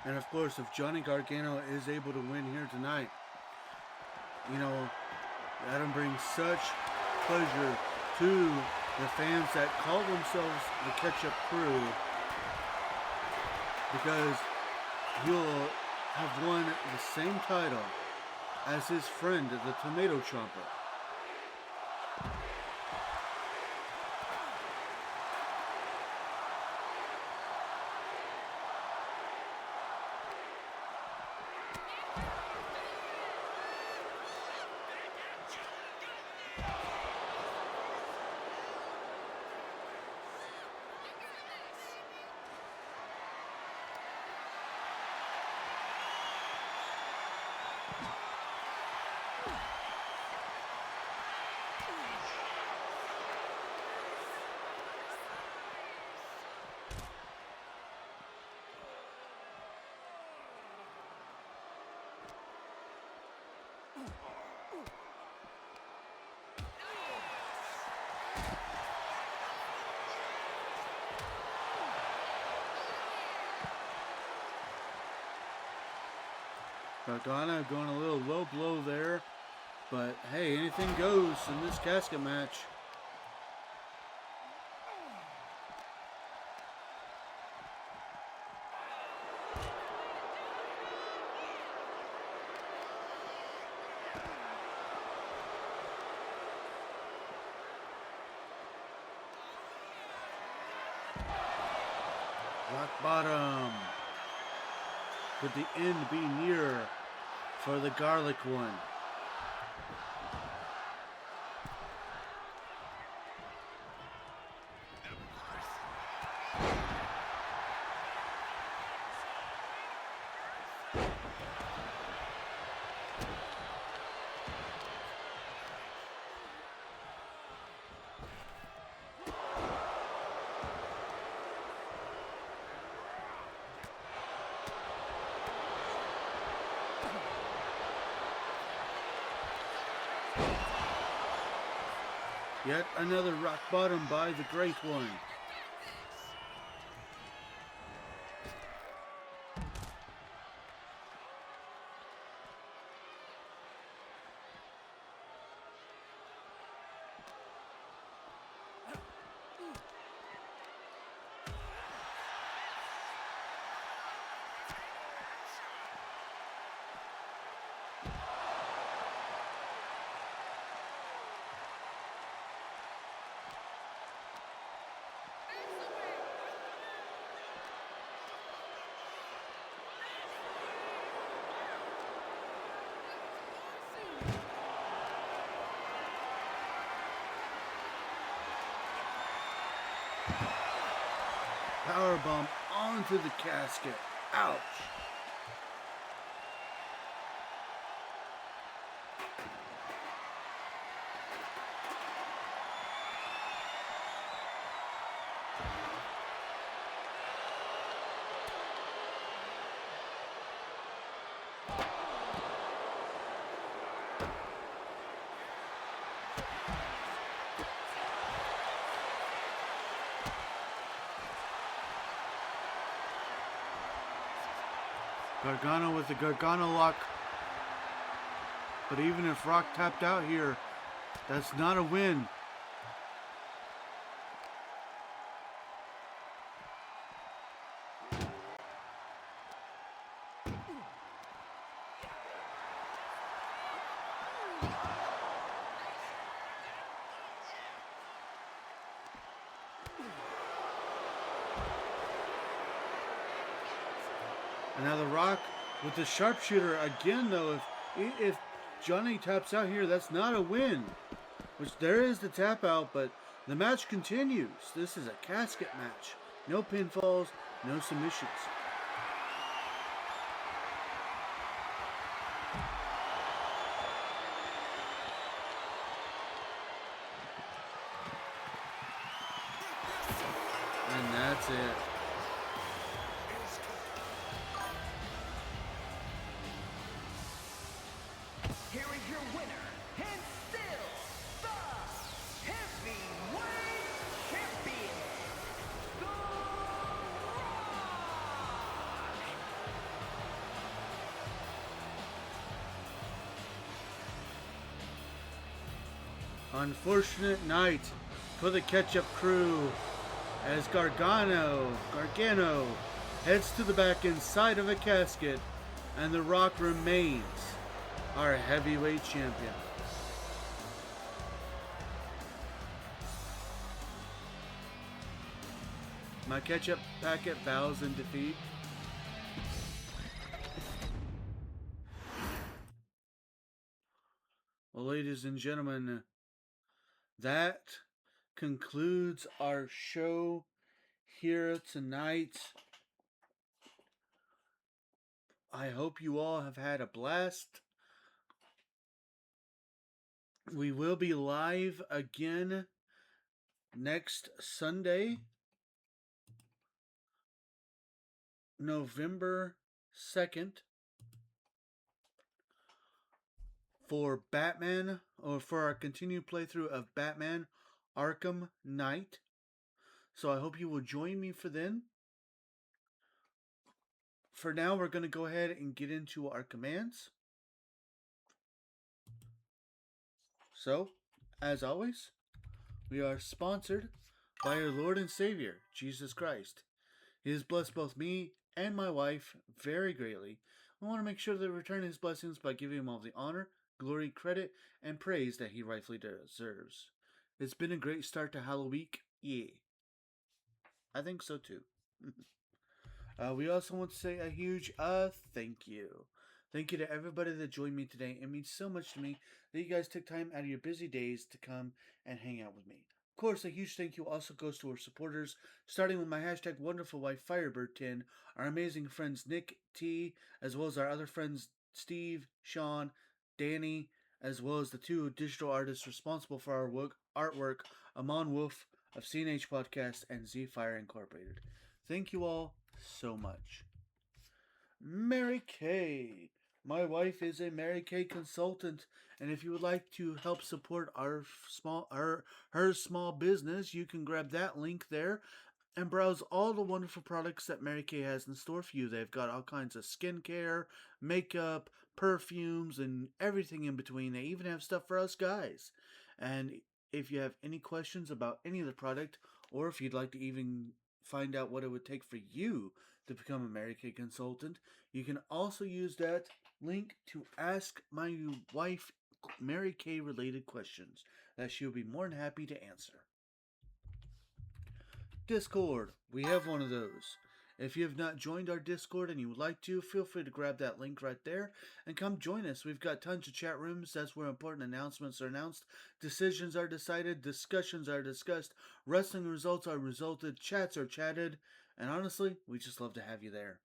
And of course, if Johnny Gargano is able to win here tonight, you know, that'll bring such pleasure to the fans that call themselves the Ketchup Crew, because he'll have won the same title as his friend, the Tomato Chomper. Gargano going a little low blow there, but hey, anything goes in this casket match. Rock bottom. Could the end be near for the garlic one? Yet another rock bottom by the Great One. Powerbomb onto the casket. Ouch. Gargano with the Gargano lock. But even if Rock tapped out here, that's not a win. And now the Rock with the sharpshooter again, though. If Johnny taps out here, that's not a win. Which there is the tap out, but the match continues. This is a casket match. No pinfalls, no submissions. And that's it. Here is your winner, and still the heavyweight champion, The Rock. Unfortunate night for the Ketchup Crew as Gargano heads to the back inside of a casket, and The Rock remains our heavyweight champion. My ketchup packet bows in defeat. Well, ladies and gentlemen, that concludes our show here tonight. I hope you all have had a blast. We will be live again next Sunday, November 2nd, for Batman, or for our continued playthrough of Batman Arkham Knight. So I hope you will join me for then. For now, we're going to go ahead and get into our commands. So, as always, we are sponsored by our Lord and Savior, Jesus Christ. He has blessed both me and my wife very greatly. I want to make sure that we return his blessings by giving him all the honor, glory, credit, and praise that he rightfully deserves. It's been a great start to Halloween. Yeah. I think so too. We also want to say a huge thank you. Thank you to everybody that joined me today. It means so much to me that you guys took time out of your busy days to come and hang out with me. Of course, a huge thank you also goes to our supporters, starting with my hashtag wonderful wife Firebird10, our amazing friends Nick T, as well as our other friends Steve, Sean, Danny, as well as the two digital artists responsible for our artwork, Amon Wolf of CNH Podcast and Z Fire Incorporated. Thank you all so much. Mary Kay, My wife is a Mary Kay consultant, and if you would like to help support her small business, you can grab that link there and browse all the wonderful products that Mary Kay has in store for you. They've got all kinds of skincare, makeup, perfumes, and everything in between. They even have stuff for us guys. And if you have any questions about any of the product, or if you'd like to even find out what it would take for you to become a Mary Kay consultant, you can also use that link to ask my wife Mary Kay related questions that she'll be more than happy to answer. Discord, we have one of those. If you have not joined our Discord and you would like to, feel free to grab that link right there and come join us. We've got tons of chat rooms. That's where important announcements are announced, decisions are decided, discussions are discussed, wrestling results are resulted, chats are chatted, and honestly, we just love to have you there.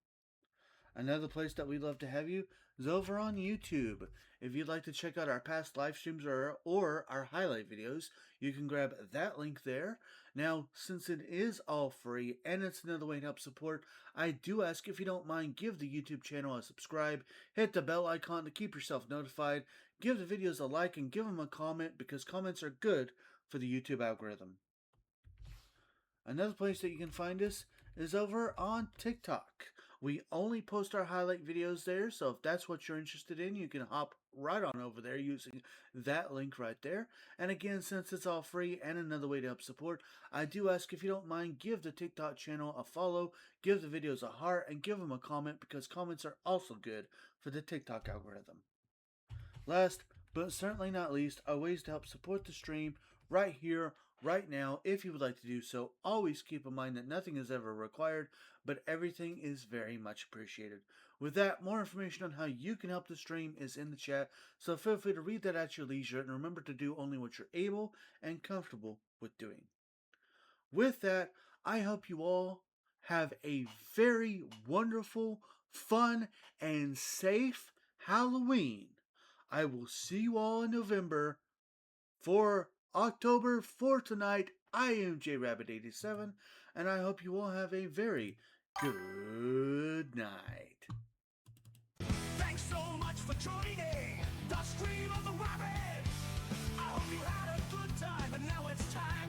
Another place that we'd love to have you is over on YouTube. If you'd like to check out our past live streams or our highlight videos, you can grab that link there. Now, since it is all free and it's another way to help support, I do ask if you don't mind, give the YouTube channel a subscribe, hit the bell icon to keep yourself notified, give the videos a like, and give them a comment because comments are good for the YouTube algorithm. Another place that you can find us is over on TikTok. We only post our highlight videos there, so if that's what you're interested in, you can hop right on over there using that link right there. And again, since it's all free and another way to help support, I do ask if you don't mind, give the TikTok channel a follow, give the videos a heart, and give them a comment because comments are also good for the TikTok algorithm. Last, but certainly not least, are ways to help support the stream right here, right now. If you would like to do so, always keep in mind that nothing is ever required, but everything is very much appreciated. With that, more information on how you can help the stream is in the chat, so feel free to read that at your leisure, and remember to do only what you're able and comfortable with doing. With that, I hope you all have a very wonderful, fun, and safe Halloween. I will see you all in November. For October, for tonight, I am JRabbit87, and I hope you all have a very good night. Thanks so much for joining the Stream of the Rabbit. I hope you had a good time, and now it's time